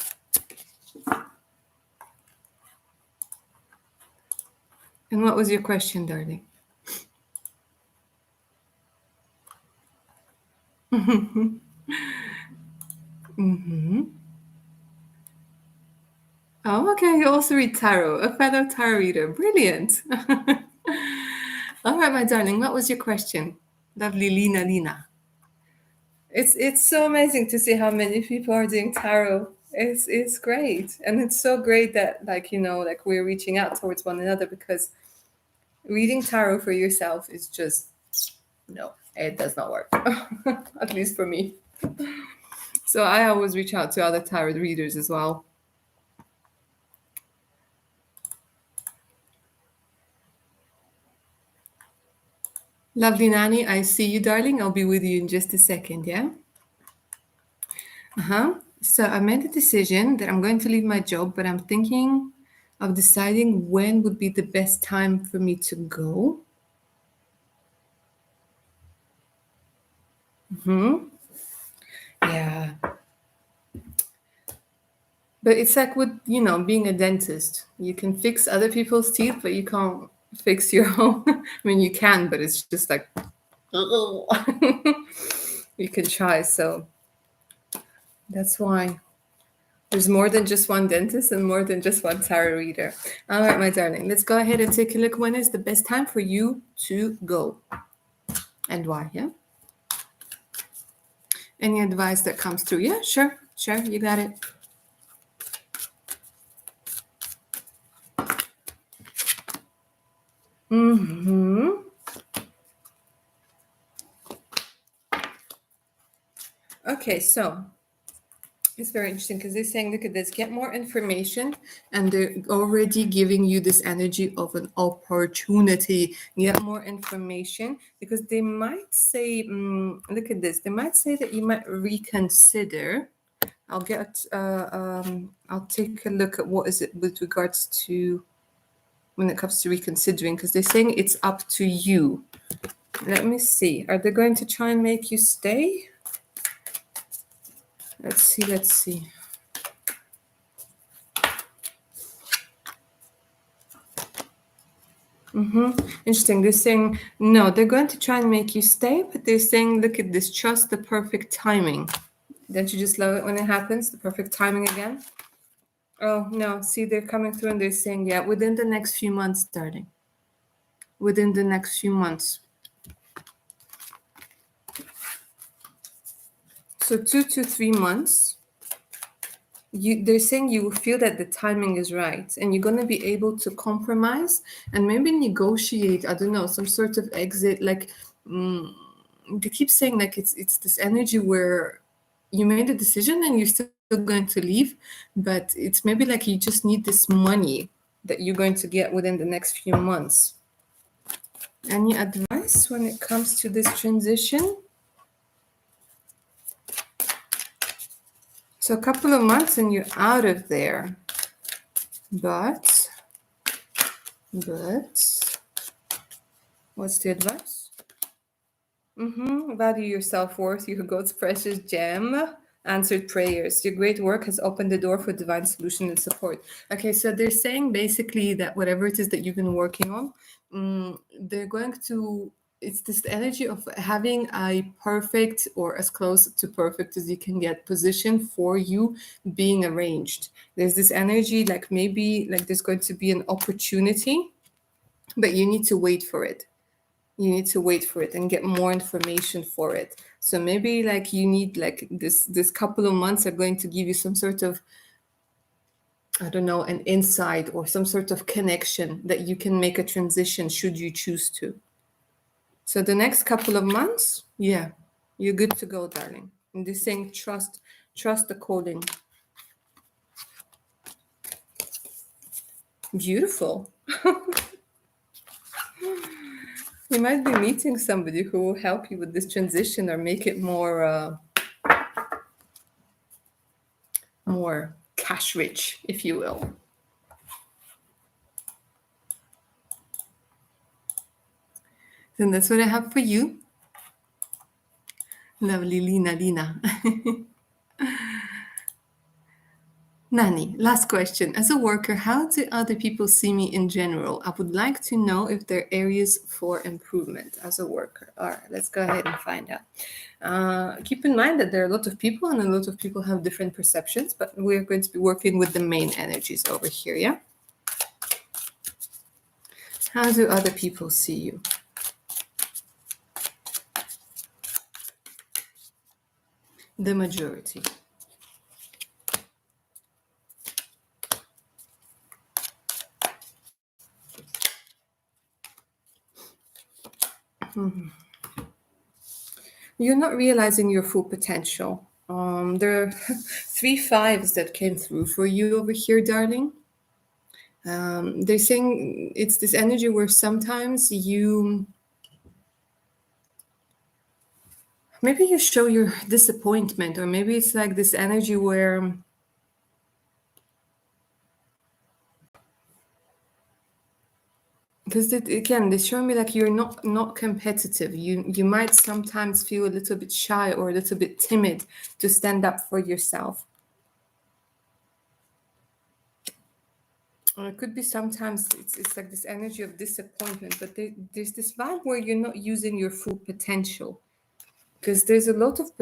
And what was your question, darling? Mm-hmm. Oh, okay. You also read tarot, a fellow tarot reader. Brilliant. All right, my darling. What was your question? Lovely Lina. It's so amazing to see how many people are doing tarot. It's great, and it's so great that like we're reaching out towards one another, because reading tarot for yourself is just no, it does not work. At least for me. So I always reach out to other tarot readers as well. Lovely Nanny, I see you, darling. I'll be with you in just a second, yeah? So I made a decision that I'm going to leave my job, but I'm thinking of deciding when would be the best time for me to go. Yeah. But it's like with, being a dentist. You can fix other people's teeth, but you can't fix your own. I mean, you can, but it's just like, you can try. So that's why there's more than just one dentist and more than just one tarot reader. All right, my darling, let's go ahead and take a look. When is the best time for you to go and why? Yeah. Any advice that comes through? Yeah, sure. You got it. Okay, so it's very interesting because they're saying, look at this, get more information, and they're already giving you this energy of an opportunity. Get more information, because they might say, look at this, they might say that you might reconsider. I'll take a look at what is it with regards to when it comes to reconsidering, because they're saying it's up to you. Let me see. Are they going to try and make you stay? Let's see. Interesting. They're saying, no, they're going to try and make you stay, but they're saying, look at this, trust the perfect timing. Don't you just love it when it happens? The perfect timing again? Oh, no. See, they're coming through and they're saying, yeah, within the next few months, darling. Within the next few months. So 2 to 3 months. They're saying you will feel that the timing is right, and you're going to be able to compromise and maybe negotiate, I don't know, some sort of exit. Like they keep saying, like it's this energy where you made a decision and you're still going to leave, but it's maybe like you just need this money that you're going to get within the next few months. Any advice when it comes to this transition? So a couple of months and you're out of there. But what's the advice? Value your self-worth, your God's precious gem. Answered prayers. Your great work has opened the door for divine solution and support. Okay, so they're saying basically that whatever it is that you've been working on, they're going to, it's this energy of having a perfect, or as close to perfect as you can get, position for you being arranged. There's this energy, like maybe like there's going to be an opportunity, but you need to wait for it. You need to wait for it and get more information for it. So maybe like you need like this couple of months are going to give you some sort of, I don't know, an insight or some sort of connection that you can make a transition should you choose to. So the next couple of months, yeah, you're good to go, darling. And they're saying trust the calling. Beautiful. You might be meeting somebody who will help you with this transition or make it more cash rich, if you will. Then that's what I have for you. Lovely Lina. Nani, last question. As a worker, how do other people see me in general? I would like to know if there are areas for improvement as a worker. All right, let's go ahead and find out. Keep in mind that there are a lot of people, and a lot of people have different perceptions, but we're going to be working with the main energies over here, yeah? How do other people see you? The majority. You're not realizing your full potential. There are three fives that came through for you over here, darling. They're saying it's this energy where sometimes maybe you show your disappointment, or maybe it's like this energy where because again they show me like you're not competitive. You might sometimes feel a little bit shy or a little bit timid to stand up for yourself. Or it could be sometimes it's like this energy of disappointment, but there's this vibe where you're not using your full potential, because there's a lot of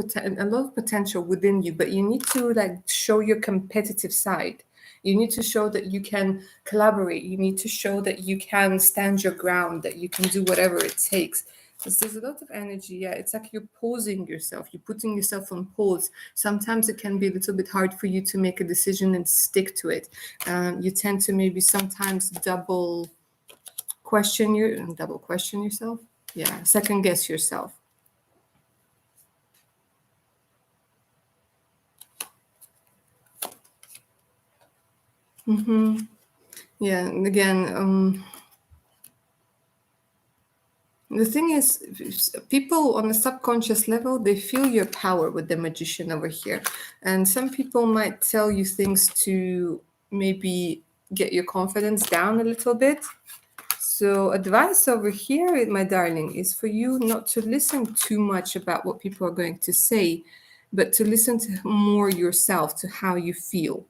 potential within you, but you need to like show your competitive side. You need to show that you can collaborate. You need to show that you can stand your ground, that you can do whatever it takes. Because there's a lot of energy. Yeah, it's like you're pausing yourself. You're putting yourself on pause. Sometimes it can be a little bit hard for you to make a decision and stick to it. You tend to maybe sometimes double question yourself. Yeah, second guess yourself. Yeah, and again, the thing is, people on a subconscious level, they feel your power with the magician over here. And some people might tell you things to maybe get your confidence down a little bit. So, advice over here, my darling, is for you not to listen too much about what people are going to say, but to listen to more yourself, to how you feel.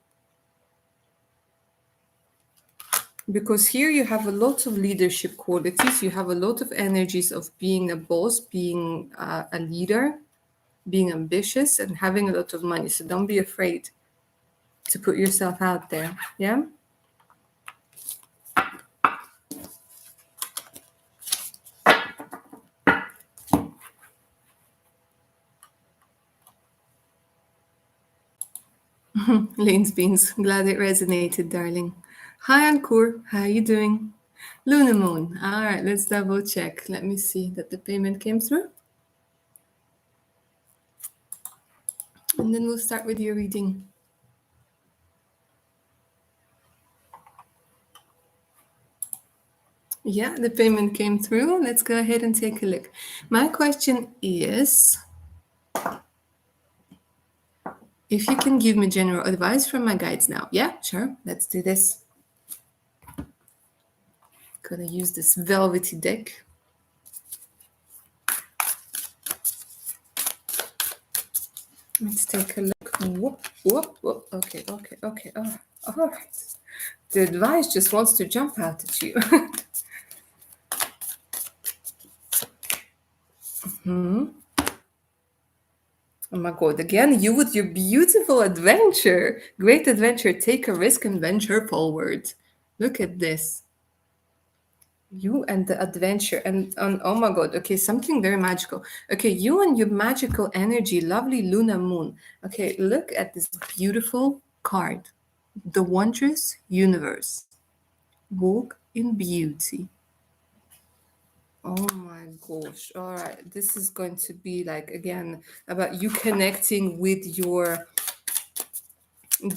Because here you have a lot of leadership qualities, you have a lot of energies of being a boss, being a leader, being ambitious, and having a lot of money. So don't be afraid to put yourself out there. Yeah. Lane's beans. Glad it resonated, darling. Hi, Ankur. How you doing? Luna Moon. All right, let's double check. Let me see that the payment came through. And then we'll start with your reading. Yeah, the payment came through. Let's go ahead and take a look. My question is, if you can give me general advice from my guides now. Yeah, sure. Let's do this. Gonna use this velvety deck. Let's take a look. Whoop, whoop, whoop. Okay. Oh, all right. The advice just wants to jump out at you. Oh my God, again, you with your beautiful adventure. Great adventure. Take a risk and venture forward. Look at this. You and the adventure. And oh my God, okay, something very magical. Okay, you and your magical energy, lovely Luna Moon. Okay, look at this beautiful card. The Wondrous Universe. Walk in Beauty. Oh my gosh. All right. This is going to be like, again, about you connecting with your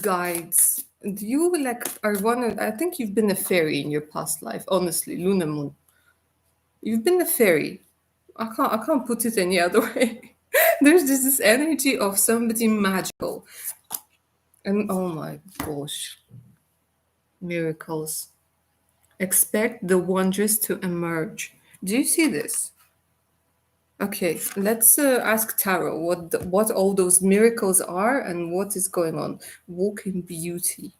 guides. Do you like are one of, I think you've been a fairy in your past life, honestly, Luna Moon. You've been a fairy. I can't put it any other way. There's just this energy of somebody magical. And oh my gosh. Miracles. Expect the wondrous to emerge. Do you see this? Okay, let's ask Tarot what all those miracles are and what is going on. Walk in beauty.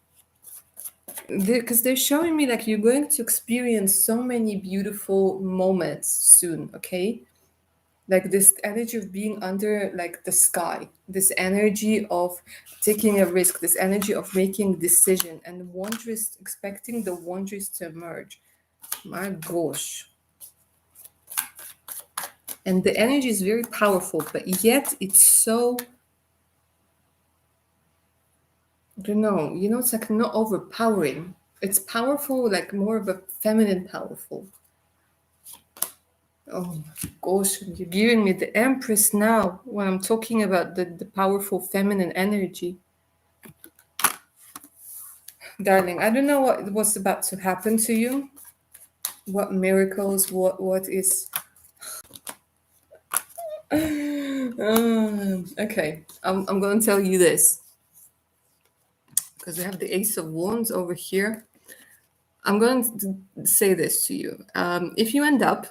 Because they're showing me like you're going to experience so many beautiful moments soon, okay? Like this energy of being under like the sky, this energy of taking a risk, this energy of making decision and wondrous, expecting the wondrous to emerge. My gosh. And the energy is very powerful, but yet it's so, I don't know, it's like not overpowering. It's powerful, like more of a feminine powerful. Oh my gosh, you're giving me the Empress now when I'm talking about the powerful feminine energy. Darling, I don't know what was about to happen to you. What miracles, what is okay. I'm gonna tell you this. Because we have the Ace of Wands over here. I'm going to say this to you. If you end up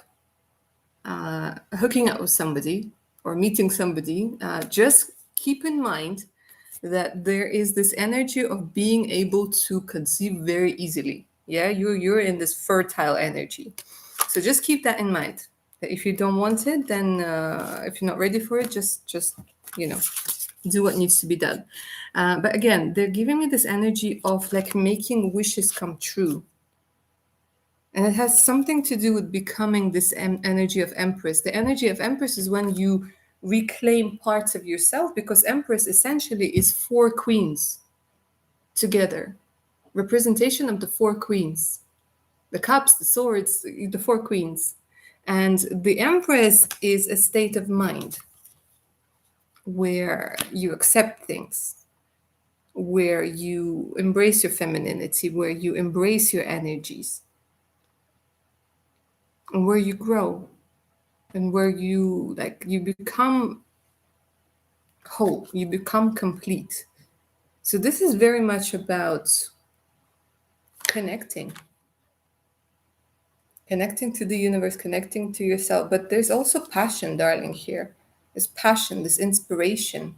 hooking up with somebody or meeting somebody, just keep in mind that there is this energy of being able to conceive very easily. Yeah, you're in this fertile energy. So just keep that in mind. That if you don't want it, then if you're not ready for it, just do what needs to be done. But again, they're giving me this energy of like making wishes come true. And it has something to do with becoming this energy of Empress. The energy of Empress is when you reclaim parts of yourself, because Empress essentially is four queens together, representation of the four queens, the cups, the swords, the four queens. And the Empress is a state of mind where you accept things, where you embrace your femininity, where you embrace your energies, and where you grow, and where you become whole, you become complete. So this is very much about connecting to the universe, connecting to yourself. But there's also passion, darling, here. There's passion, this inspiration.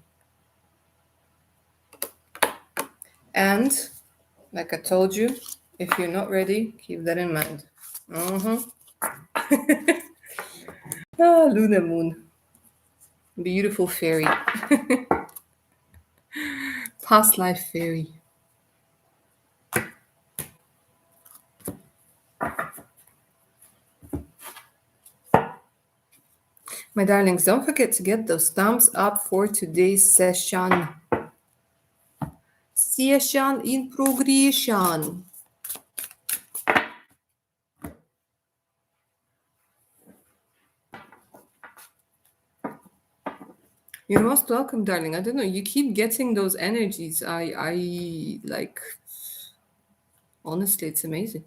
And like I told you, if you're not ready, keep that in mind. Luna Moon. Beautiful fairy. Past life fairy. My darlings, don't forget to get those thumbs up for today's session. Session in progression. You're most welcome, darling. I don't know. You keep getting those energies. I like, honestly, it's amazing.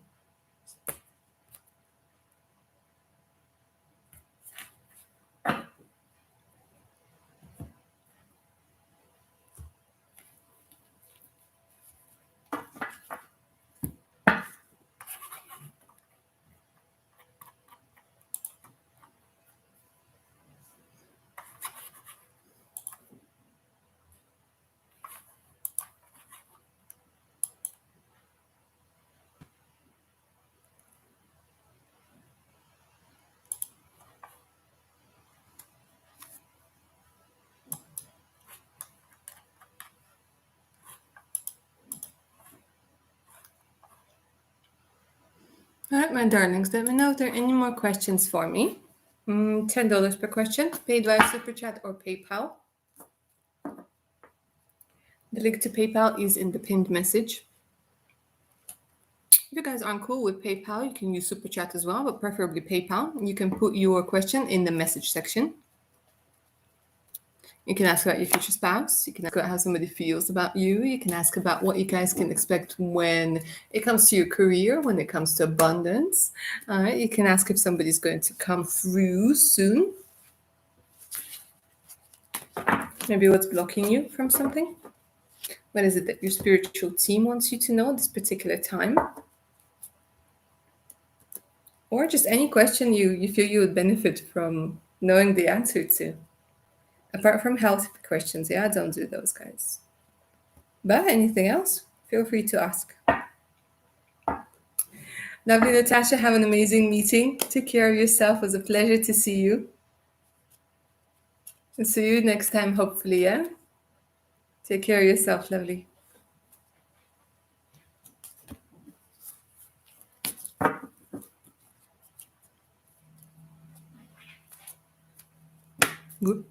All right, my darlings, let me know if there are any more questions for me. $10 per question, paid via Super Chat or PayPal. The link to PayPal is in the pinned message. If you guys aren't cool with PayPal, you can use Super Chat as well, but preferably PayPal. You can put your question in the message section. You can ask about your future spouse. You can ask about how somebody feels about you. You can ask about what you guys can expect when it comes to your career, when it comes to abundance. All right. You can ask if somebody's going to come through soon. Maybe what's blocking you from something. What is it that your spiritual team wants you to know at this particular time? Or just any question you feel you would benefit from knowing the answer to. Apart from health questions, yeah, I don't do those, guys. But anything else, feel free to ask. Lovely Natasha, have an amazing meeting. Take care of yourself. It was a pleasure to see you. And see you next time, hopefully, yeah? Take care of yourself, lovely. Good.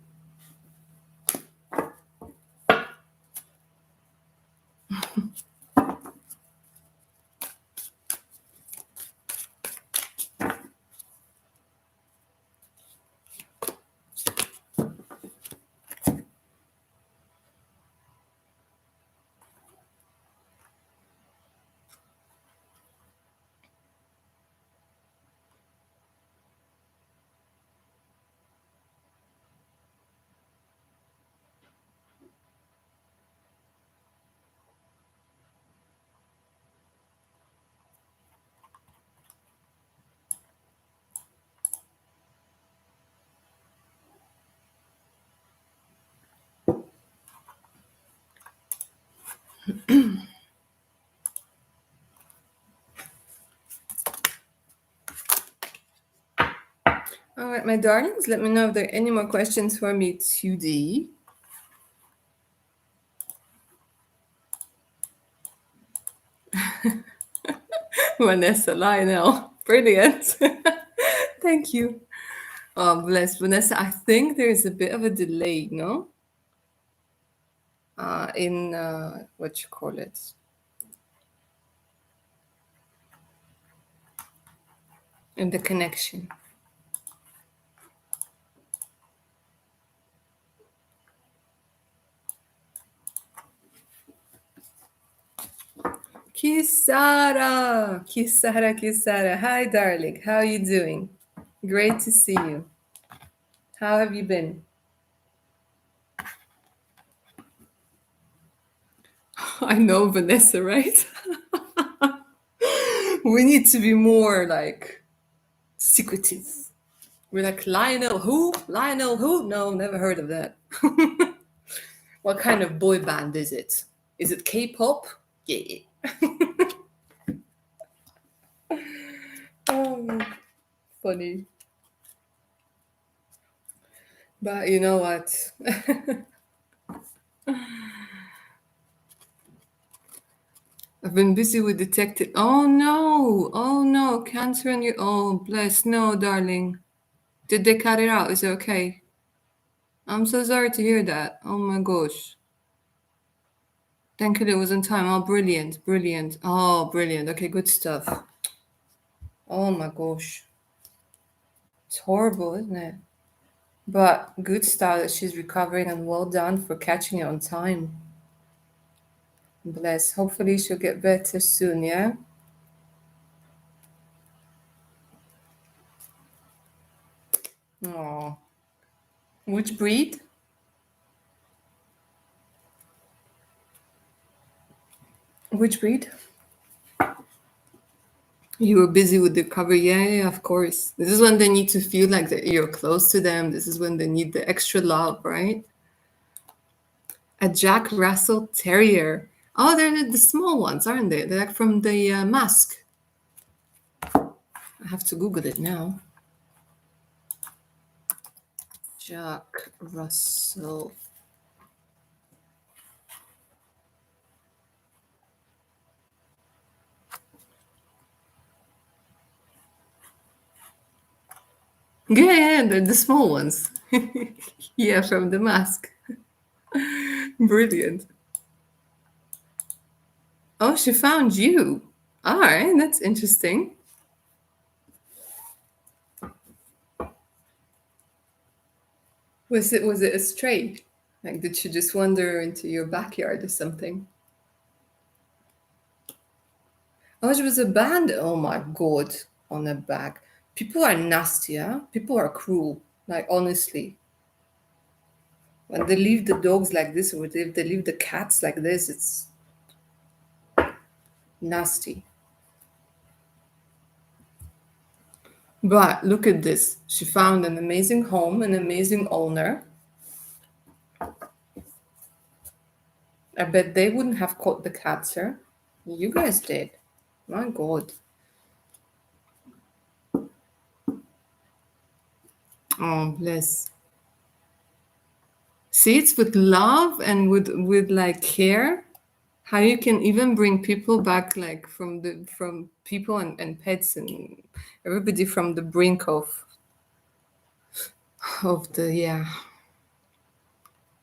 All right, my darlings, let me know if there are any more questions for me today. Vanessa Lionel, brilliant. Thank you. Bless Vanessa. I think there's a bit of a delay, no? In what you call it? In the connection. Kisara, Kisara, Kisara. Hi, darling. How are you doing? Great to see you. How have you been? I know, Vanessa, right? We need to be more like secretive. We're like, Lionel who? Lionel who? No, never heard of that. What kind of boy band is it? Is it K-pop? Yeah. Oh, funny. But you know what? I've been busy with detective. Oh no, cancer on your. Oh, bless. No, darling. Did they cut it out? Is it okay? I'm so sorry to hear that. Oh my gosh. Thankfully it was in time. Oh, brilliant, brilliant. Oh, brilliant. Okay, good stuff. Oh my gosh. It's horrible, isn't it? But good stuff that she's recovering and well done for catching it on time. Bless. Hopefully she'll get better soon, yeah? Oh. Which breed? Which breed? You were busy with the cover. Yeah, of course. This is when they need to feel like that you're close to them. This is when they need the extra love, right? A Jack Russell Terrier. Oh, they're the small ones, aren't they? They're like from the Mask. I have to Google it now. Jack Russell. Yeah, they're the small ones. Yeah, from the Mask. Brilliant. Oh, she found you. All right, that's interesting. Was it a stray? Like, did she just wander into your backyard or something? Oh, she was abandoned. Oh my god, on a bag. People are nasty, yeah? People are cruel. Like, honestly. When they leave the dogs like this, or if they leave the cats like this, it's nasty. But look at this. She found an amazing home, an amazing owner. I bet they wouldn't have caught the cancer. You guys did. My God. Oh, bless. See, it's with love and with like care. How you can even bring people back, like from people and pets and everybody from the brink of the yeah.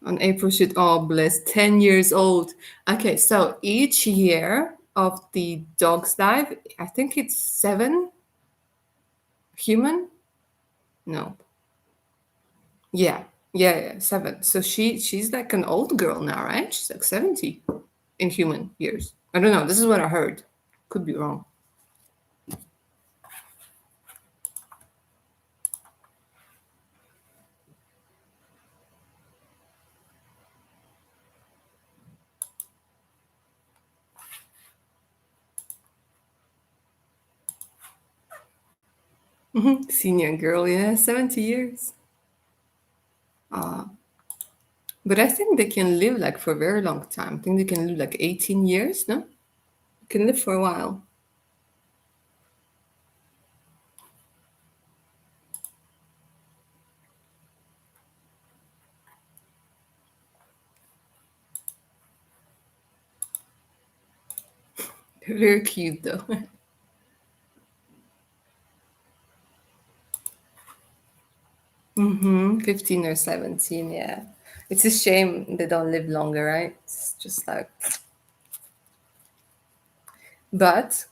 On April should oh bless 10 years old. Okay, so each year of the dog's life, I think it's 7 human. No, yeah, 7. So she's like an old girl now, right? She's like 70 in human years. I don't know. This is what I heard. Could be wrong. Senior girl, yeah, 70 years. But I think they can live like for a very long time. I think they can live like 18 years, no? Can live for a while. Very cute though. 15 or 17, yeah. It's a shame they don't live longer, right? It's just like, but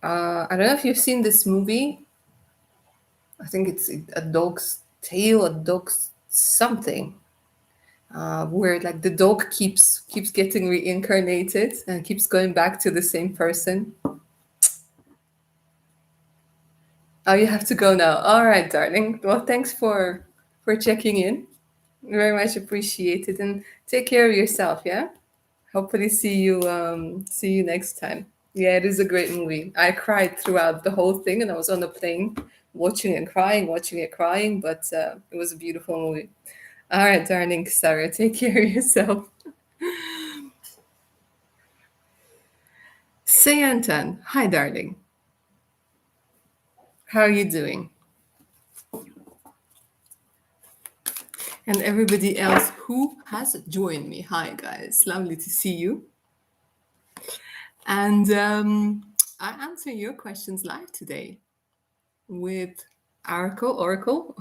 I don't know if you've seen this movie. I think it's a dog's tale, a dog's something, where like the dog keeps getting reincarnated and keeps going back to the same person. Oh, you have to go now. All right, darling. Well, thanks for checking in. Very much appreciated, and take care of yourself. Yeah. Hopefully, see you next time. Yeah, it is a great movie. I cried throughout the whole thing, and I was on the plane watching and crying, watching it crying. But it was a beautiful movie. All right, darling Sarah, take care of yourself. Say Anton, hi, darling. How are you doing? And everybody else who has joined me. Hi, guys. Lovely to see you. And I answer your questions live today with Oracle, Oracle,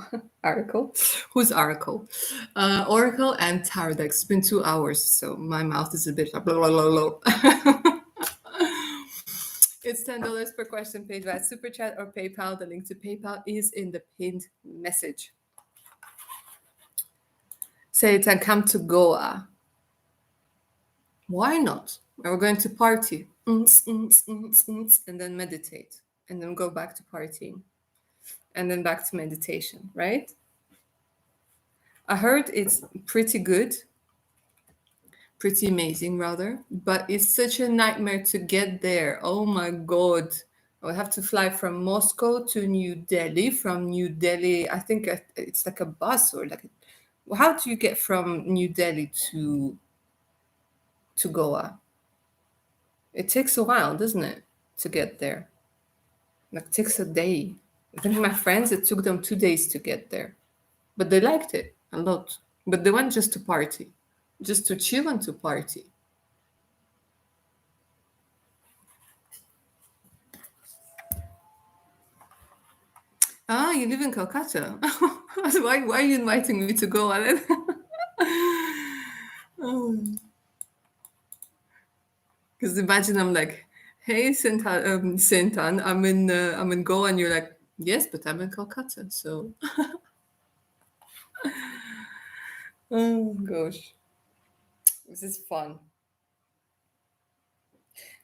who's Oracle? Oracle and Tarot deck. It's been 2 hours, so my mouth is a bit blah, blah, blah, blah. It's $10 per question paid via Super Chat or PayPal. The link to PayPal is in the pinned message. Say it and come to Goa. Why not? We're going to party and then meditate and then go back to partying and then back to meditation, right? I heard it's pretty good, pretty amazing rather, but it's such a nightmare to get there. Oh my God. I would have to fly from Moscow to New Delhi. From New Delhi, I think it's like a bus or like, how do you get from New Delhi to Goa? It takes a while, doesn't it, to get there? Like, it takes a day. Even my friends, it took them 2 days to get there, but they liked it a lot. But they went just to party, just to chill and to party. Ah, you live in Calcutta. Why are you inviting me to go on it? Because imagine I'm like, hey, Sintan, I'm in Goa, and you're like, yes, but I'm in Calcutta, so. Oh gosh, this is fun.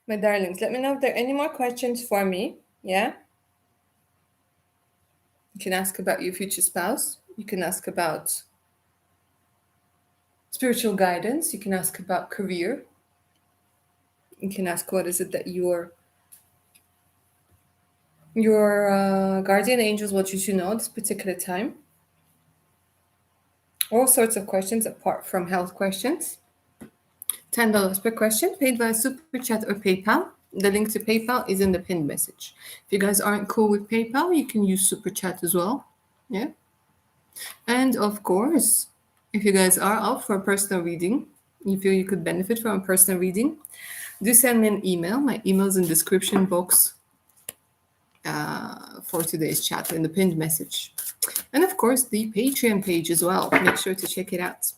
My darlings, let me know if there are any more questions for me. Yeah? You can ask about your future spouse. You can ask about spiritual guidance. You can ask about career. You can ask what is it that you're Your guardian angels want you to know this particular time. All sorts of questions apart from health questions. $10 per question, paid via Super Chat or PayPal. The link to PayPal is in the pinned message. If you guys aren't cool with PayPal, you can use Super Chat as well. Yeah. And of course, if you guys are up for a personal reading, you feel you could benefit from a personal reading, do send me an email. My email's in the description box for today's chat in the pinned message. And of course, the Patreon page as well. Make sure to check it out.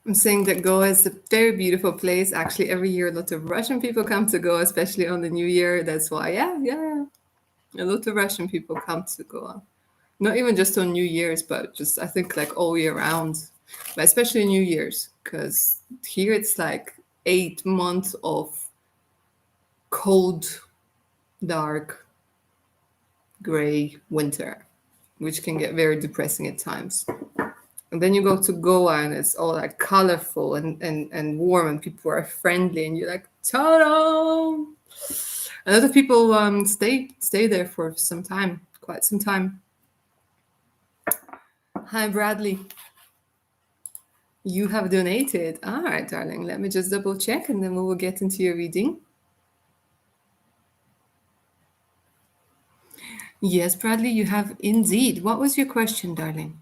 I'm saying that Goa is a very beautiful place. Actually, every year a lot of Russian people come to Goa, especially on the New Year. That's why, yeah. A lot of Russian people come to Goa. Not even just on New Year's, but just I think like all year round. But especially New Year's, because here it's like 8 months of cold, dark, gray winter, which can get very depressing at times. And then you go to Goa and it's all like colorful and warm and people are friendly and you're like, ta-da! A lot of people stay there for some time, quite some time. Hi, Bradley. You have donated. All right, darling. Let me just double check and then we will get into your reading. Yes, Bradley, you have indeed. What was your question, darling?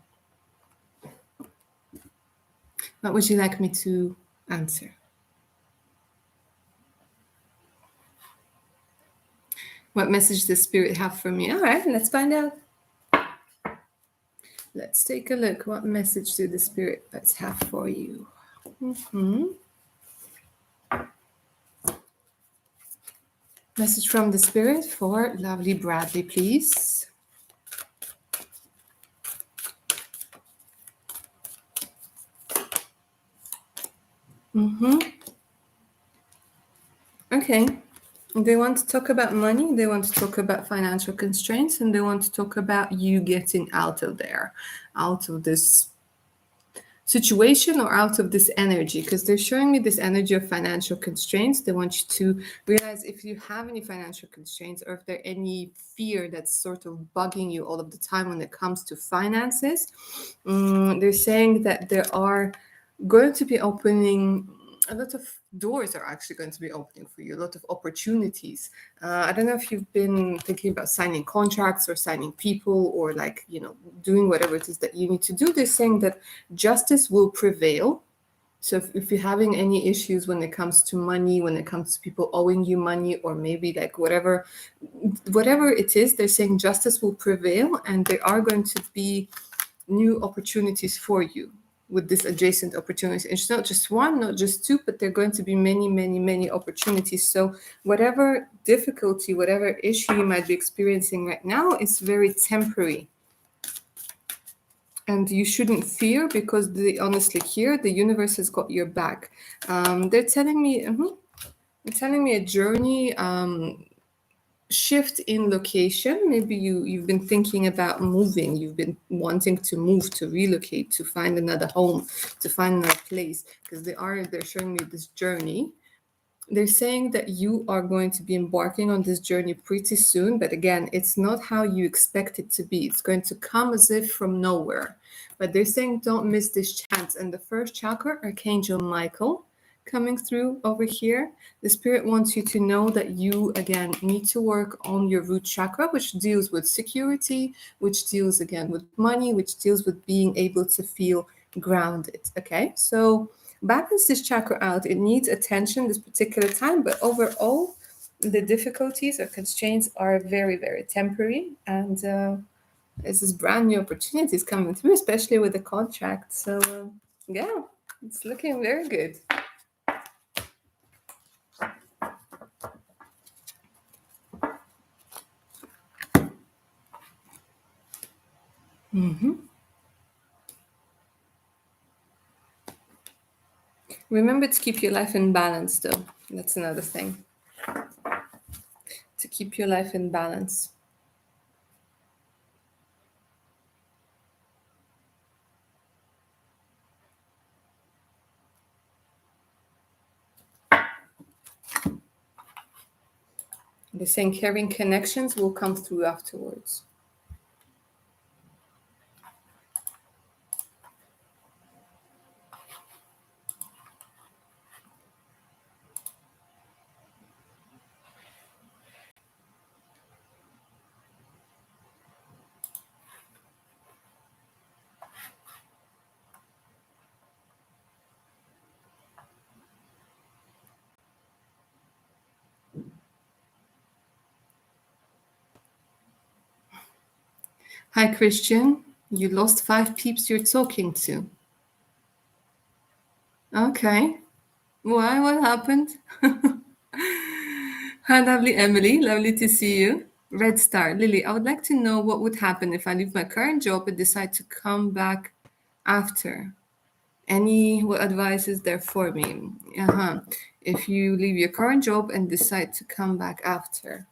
What would you like me to answer? What message does Spirit have for me? All right, let's find out. Let's take a look. What message do the Spirits have for you? Message from the Spirit for lovely Bradley, please. Okay. They want to talk about money, they want to talk about financial constraints, and they want to talk about you getting out of there, out of this situation or out of this energy, because they're showing me this energy of financial constraints. They want you to realize if you have any financial constraints or if there any fear that's sort of bugging you all of the time when it comes to finances. They're saying that there are going to be opening a lot of doors are actually going to be opening for you, a lot of opportunities. I don't know if you've been thinking about signing contracts or signing people or like, doing whatever it is that you need to do. They're saying that justice will prevail. So if you're having any issues when it comes to money, when it comes to people owing you money, or maybe like whatever it is, they're saying justice will prevail and there are going to be new opportunities for you with this adjacent opportunity. It's not just one, not just two, but there are going to be many, many, many opportunities. So whatever difficulty, whatever issue you might be experiencing right now, it's very temporary. And you shouldn't fear because honestly here, the universe has got your back. They're telling me a journey, shift in location. Maybe you've been thinking about moving, you've been wanting to move, to relocate, to find another home, to find another place, because they're showing me this journey. They're saying that you are going to be embarking on this journey pretty soon, but again, it's not how you expect it to be. It's going to come as if from nowhere. But they're saying don't miss this chance. And the first chakra, Archangel Michael, coming through over here. The Spirit wants you to know that you, again, need to work on your root chakra, which deals with security, which deals, again, with money, which deals with being able to feel grounded. Okay, so balance this chakra out. It needs attention this particular time, but overall, the difficulties or constraints are very, very temporary. And there's this brand new opportunities coming through, especially with the contract. So, yeah, it's looking very good. Remember to keep your life in balance, though. That's another thing. To keep your life in balance. They're saying caring connections will come through afterwards. Hi, Christian. You lost 5 peeps you're talking to. Okay. Why? What happened? Hi, lovely Emily. Lovely to see you. Red Star. Lily, I would like to know what would happen if I leave my current job and decide to come back after. What advice is there for me? If you leave your current job and decide to come back after.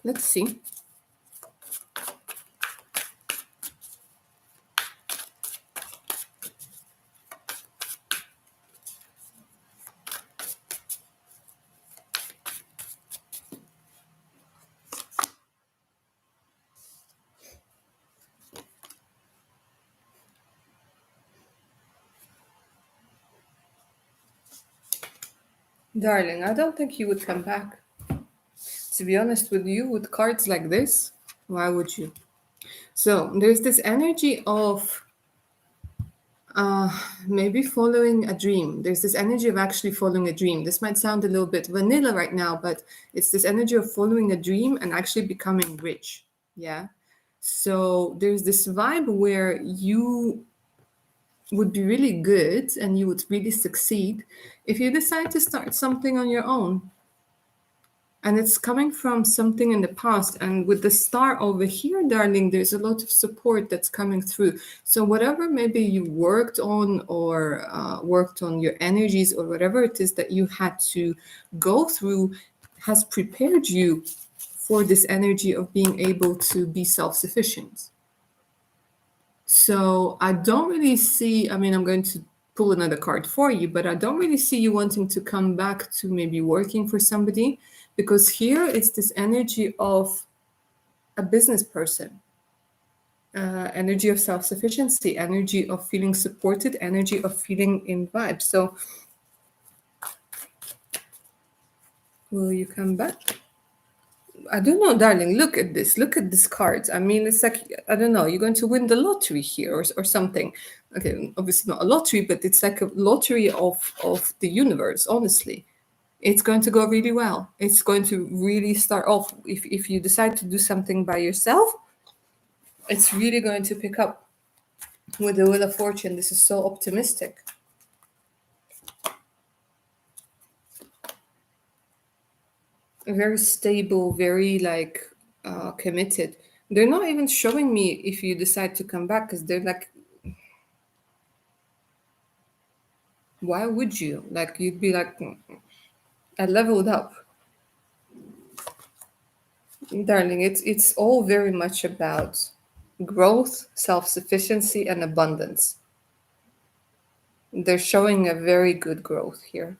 Let's see. Darling, I don't think you would come back. To be honest with you, with cards like this, why would you? So there's this energy of maybe following a dream. There's this energy of actually following a dream. This might sound a little bit vanilla right now, but it's this energy of following a dream and actually becoming rich. Yeah. So there's this vibe where you would be really good and you would really succeed if you decide to start something on your own. And it's coming from something in the past. And with the star over here, darling, there's a lot of support that's coming through. So whatever maybe you worked on or worked on your energies or whatever it is that you had to go through has prepared you for this energy of being able to be self-sufficient. So I don't really see, I mean, I'm going to pull another card for you, but I don't really see you wanting to come back to maybe working for somebody, because here it's this energy of a business person, energy of self-sufficiency, energy of feeling supported, energy of feeling in vibe. So will you come back? I don't know, darling. Look at this. Look at this cards. I mean, it's like, I don't know, you're going to win the lottery here or something. Okay, obviously not a lottery, but it's like a lottery of the universe, honestly. It's going to go really well. It's going to really start off. If you decide to do something by yourself, it's really going to pick up with the Wheel of Fortune. This is so optimistic. Very stable, very like committed. They're not even showing me if you decide to come back, because they're like, why would you? Like, you'd be like, I leveled up. Darling, it's all very much about growth, self-sufficiency, and abundance. They're showing a very good growth here.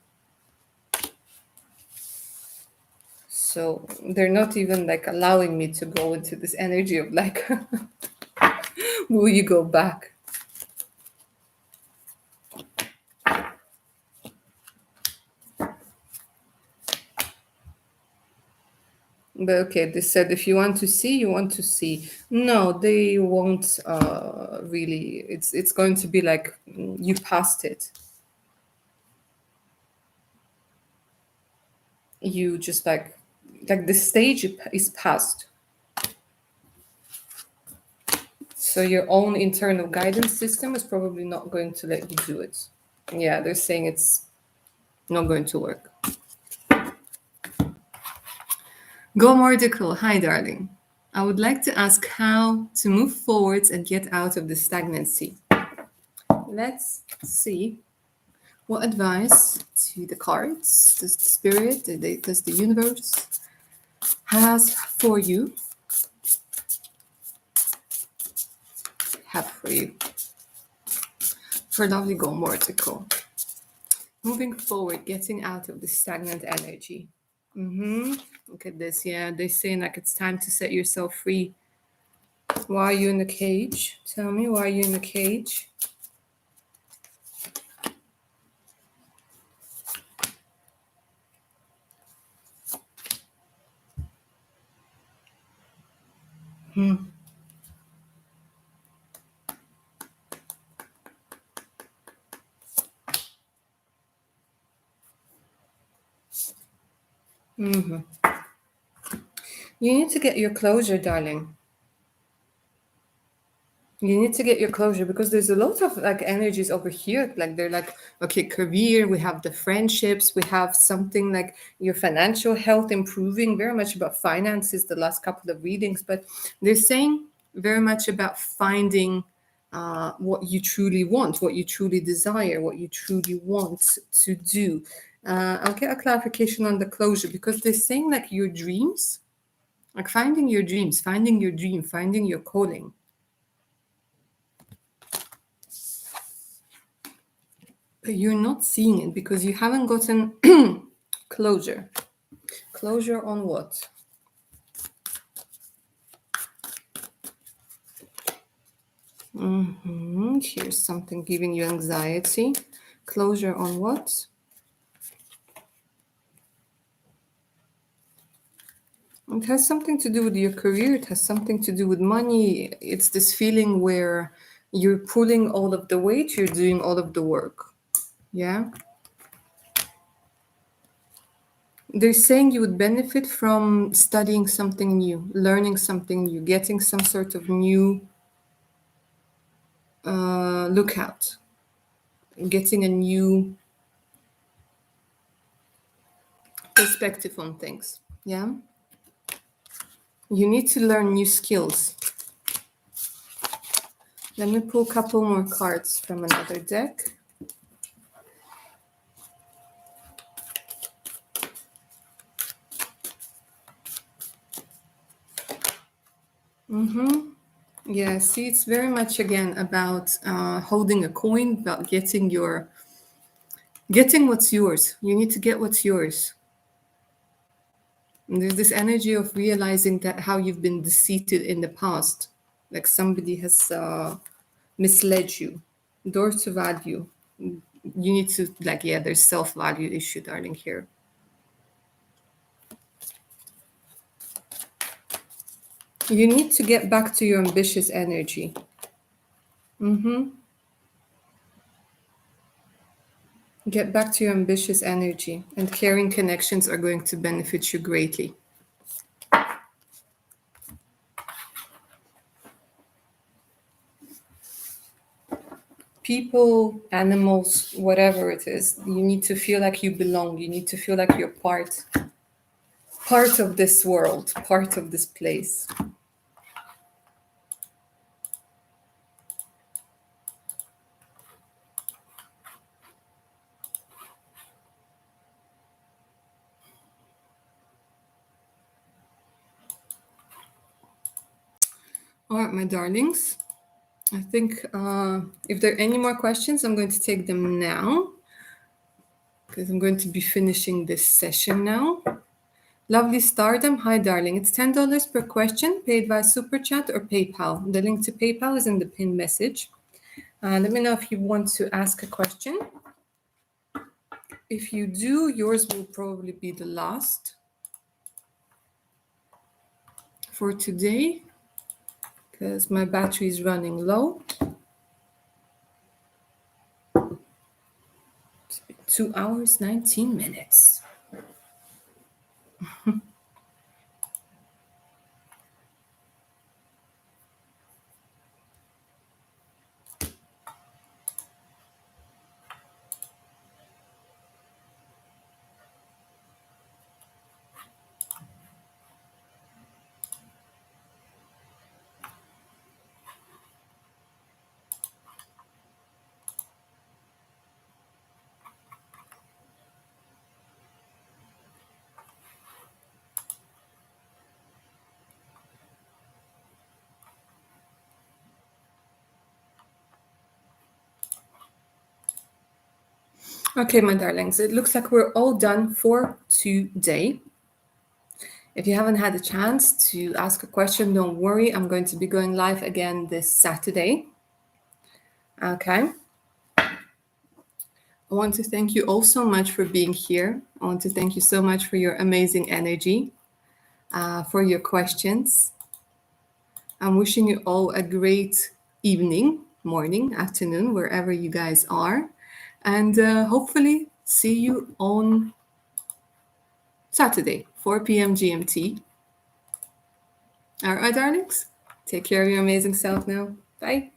So they're not even like allowing me to go into this energy of like, will you go back? But okay, they said if you want to see, you want to see. No, they won't really. It's going to be like you passed it. You just like the stage is past. So your own internal guidance system is probably not going to let you do it. Yeah, they're saying it's not going to work. Go Mordical, hi darling. I would like to ask how to move forwards and get out of the stagnancy. Let's see what advice to the cards does the spirit, does the universe has for you. Have for you. For lovely Go Mordical. Moving forward, getting out of the stagnant energy. Look at this. Yeah, they're saying like it's time to set yourself free. Why are you in the cage? Tell me, why are you in the cage? You need to get your closure, darling. You need to get your closure because there's a lot of like energies over here. Like they're like, okay, career, we have the friendships, we have something like your financial health improving, very much about finances, the last couple of readings, but they're saying very much about finding what you truly want, what you truly desire, what you truly want to do. I'll get a clarification on the closure because they're saying like your dreams, like finding your dreams, finding your dream, finding your calling. But you're not seeing it because you haven't gotten closure. Closure on what? Here's something giving you anxiety. Closure on what? It has something to do with your career. It has something to do with money. It's this feeling where you're pulling all of the weight, you're doing all of the work. Yeah. They're saying you would benefit from studying something new, learning something new, getting some sort of new lookout, getting a new perspective on things. Yeah. You need to learn new skills. Let me pull a couple more cards from another deck. Yeah, see, it's very much again about holding a coin, about getting what's yours. You need to get what's yours. And there's this energy of realizing that how you've been deceived in the past, like somebody has misled you. Door to value. You need to like, yeah, there's self-value issue, darling, here. You need to get back to your ambitious energy. Get back to your ambitious energy, and caring connections are going to benefit you greatly. People, animals, whatever it is, you need to feel like you belong. You need to feel like you're part of this world, part of this place. All right, my darlings. I think if there are any more questions, I'm going to take them now because I'm going to be finishing this session now. Lovely Stardom. Hi, darling. It's $10 per question, paid via Super Chat or PayPal. The link to PayPal is in the pinned message. Let me know if you want to ask a question. If you do, yours will probably be the last for today because my battery is running low. It's been 2 hours, 19 minutes. Okay, my darlings, it looks like we're all done for today. If you haven't had a chance to ask a question, don't worry. I'm going to be going live again this Saturday. Okay. I want to thank you all so much for being here. I want to thank you so much for your amazing energy, for your questions. I'm wishing you all a great evening, morning, afternoon, wherever you guys are. And hopefully see you on Saturday, 4 p.m. GMT. All right, darlings. Take care of your amazing self now. Bye.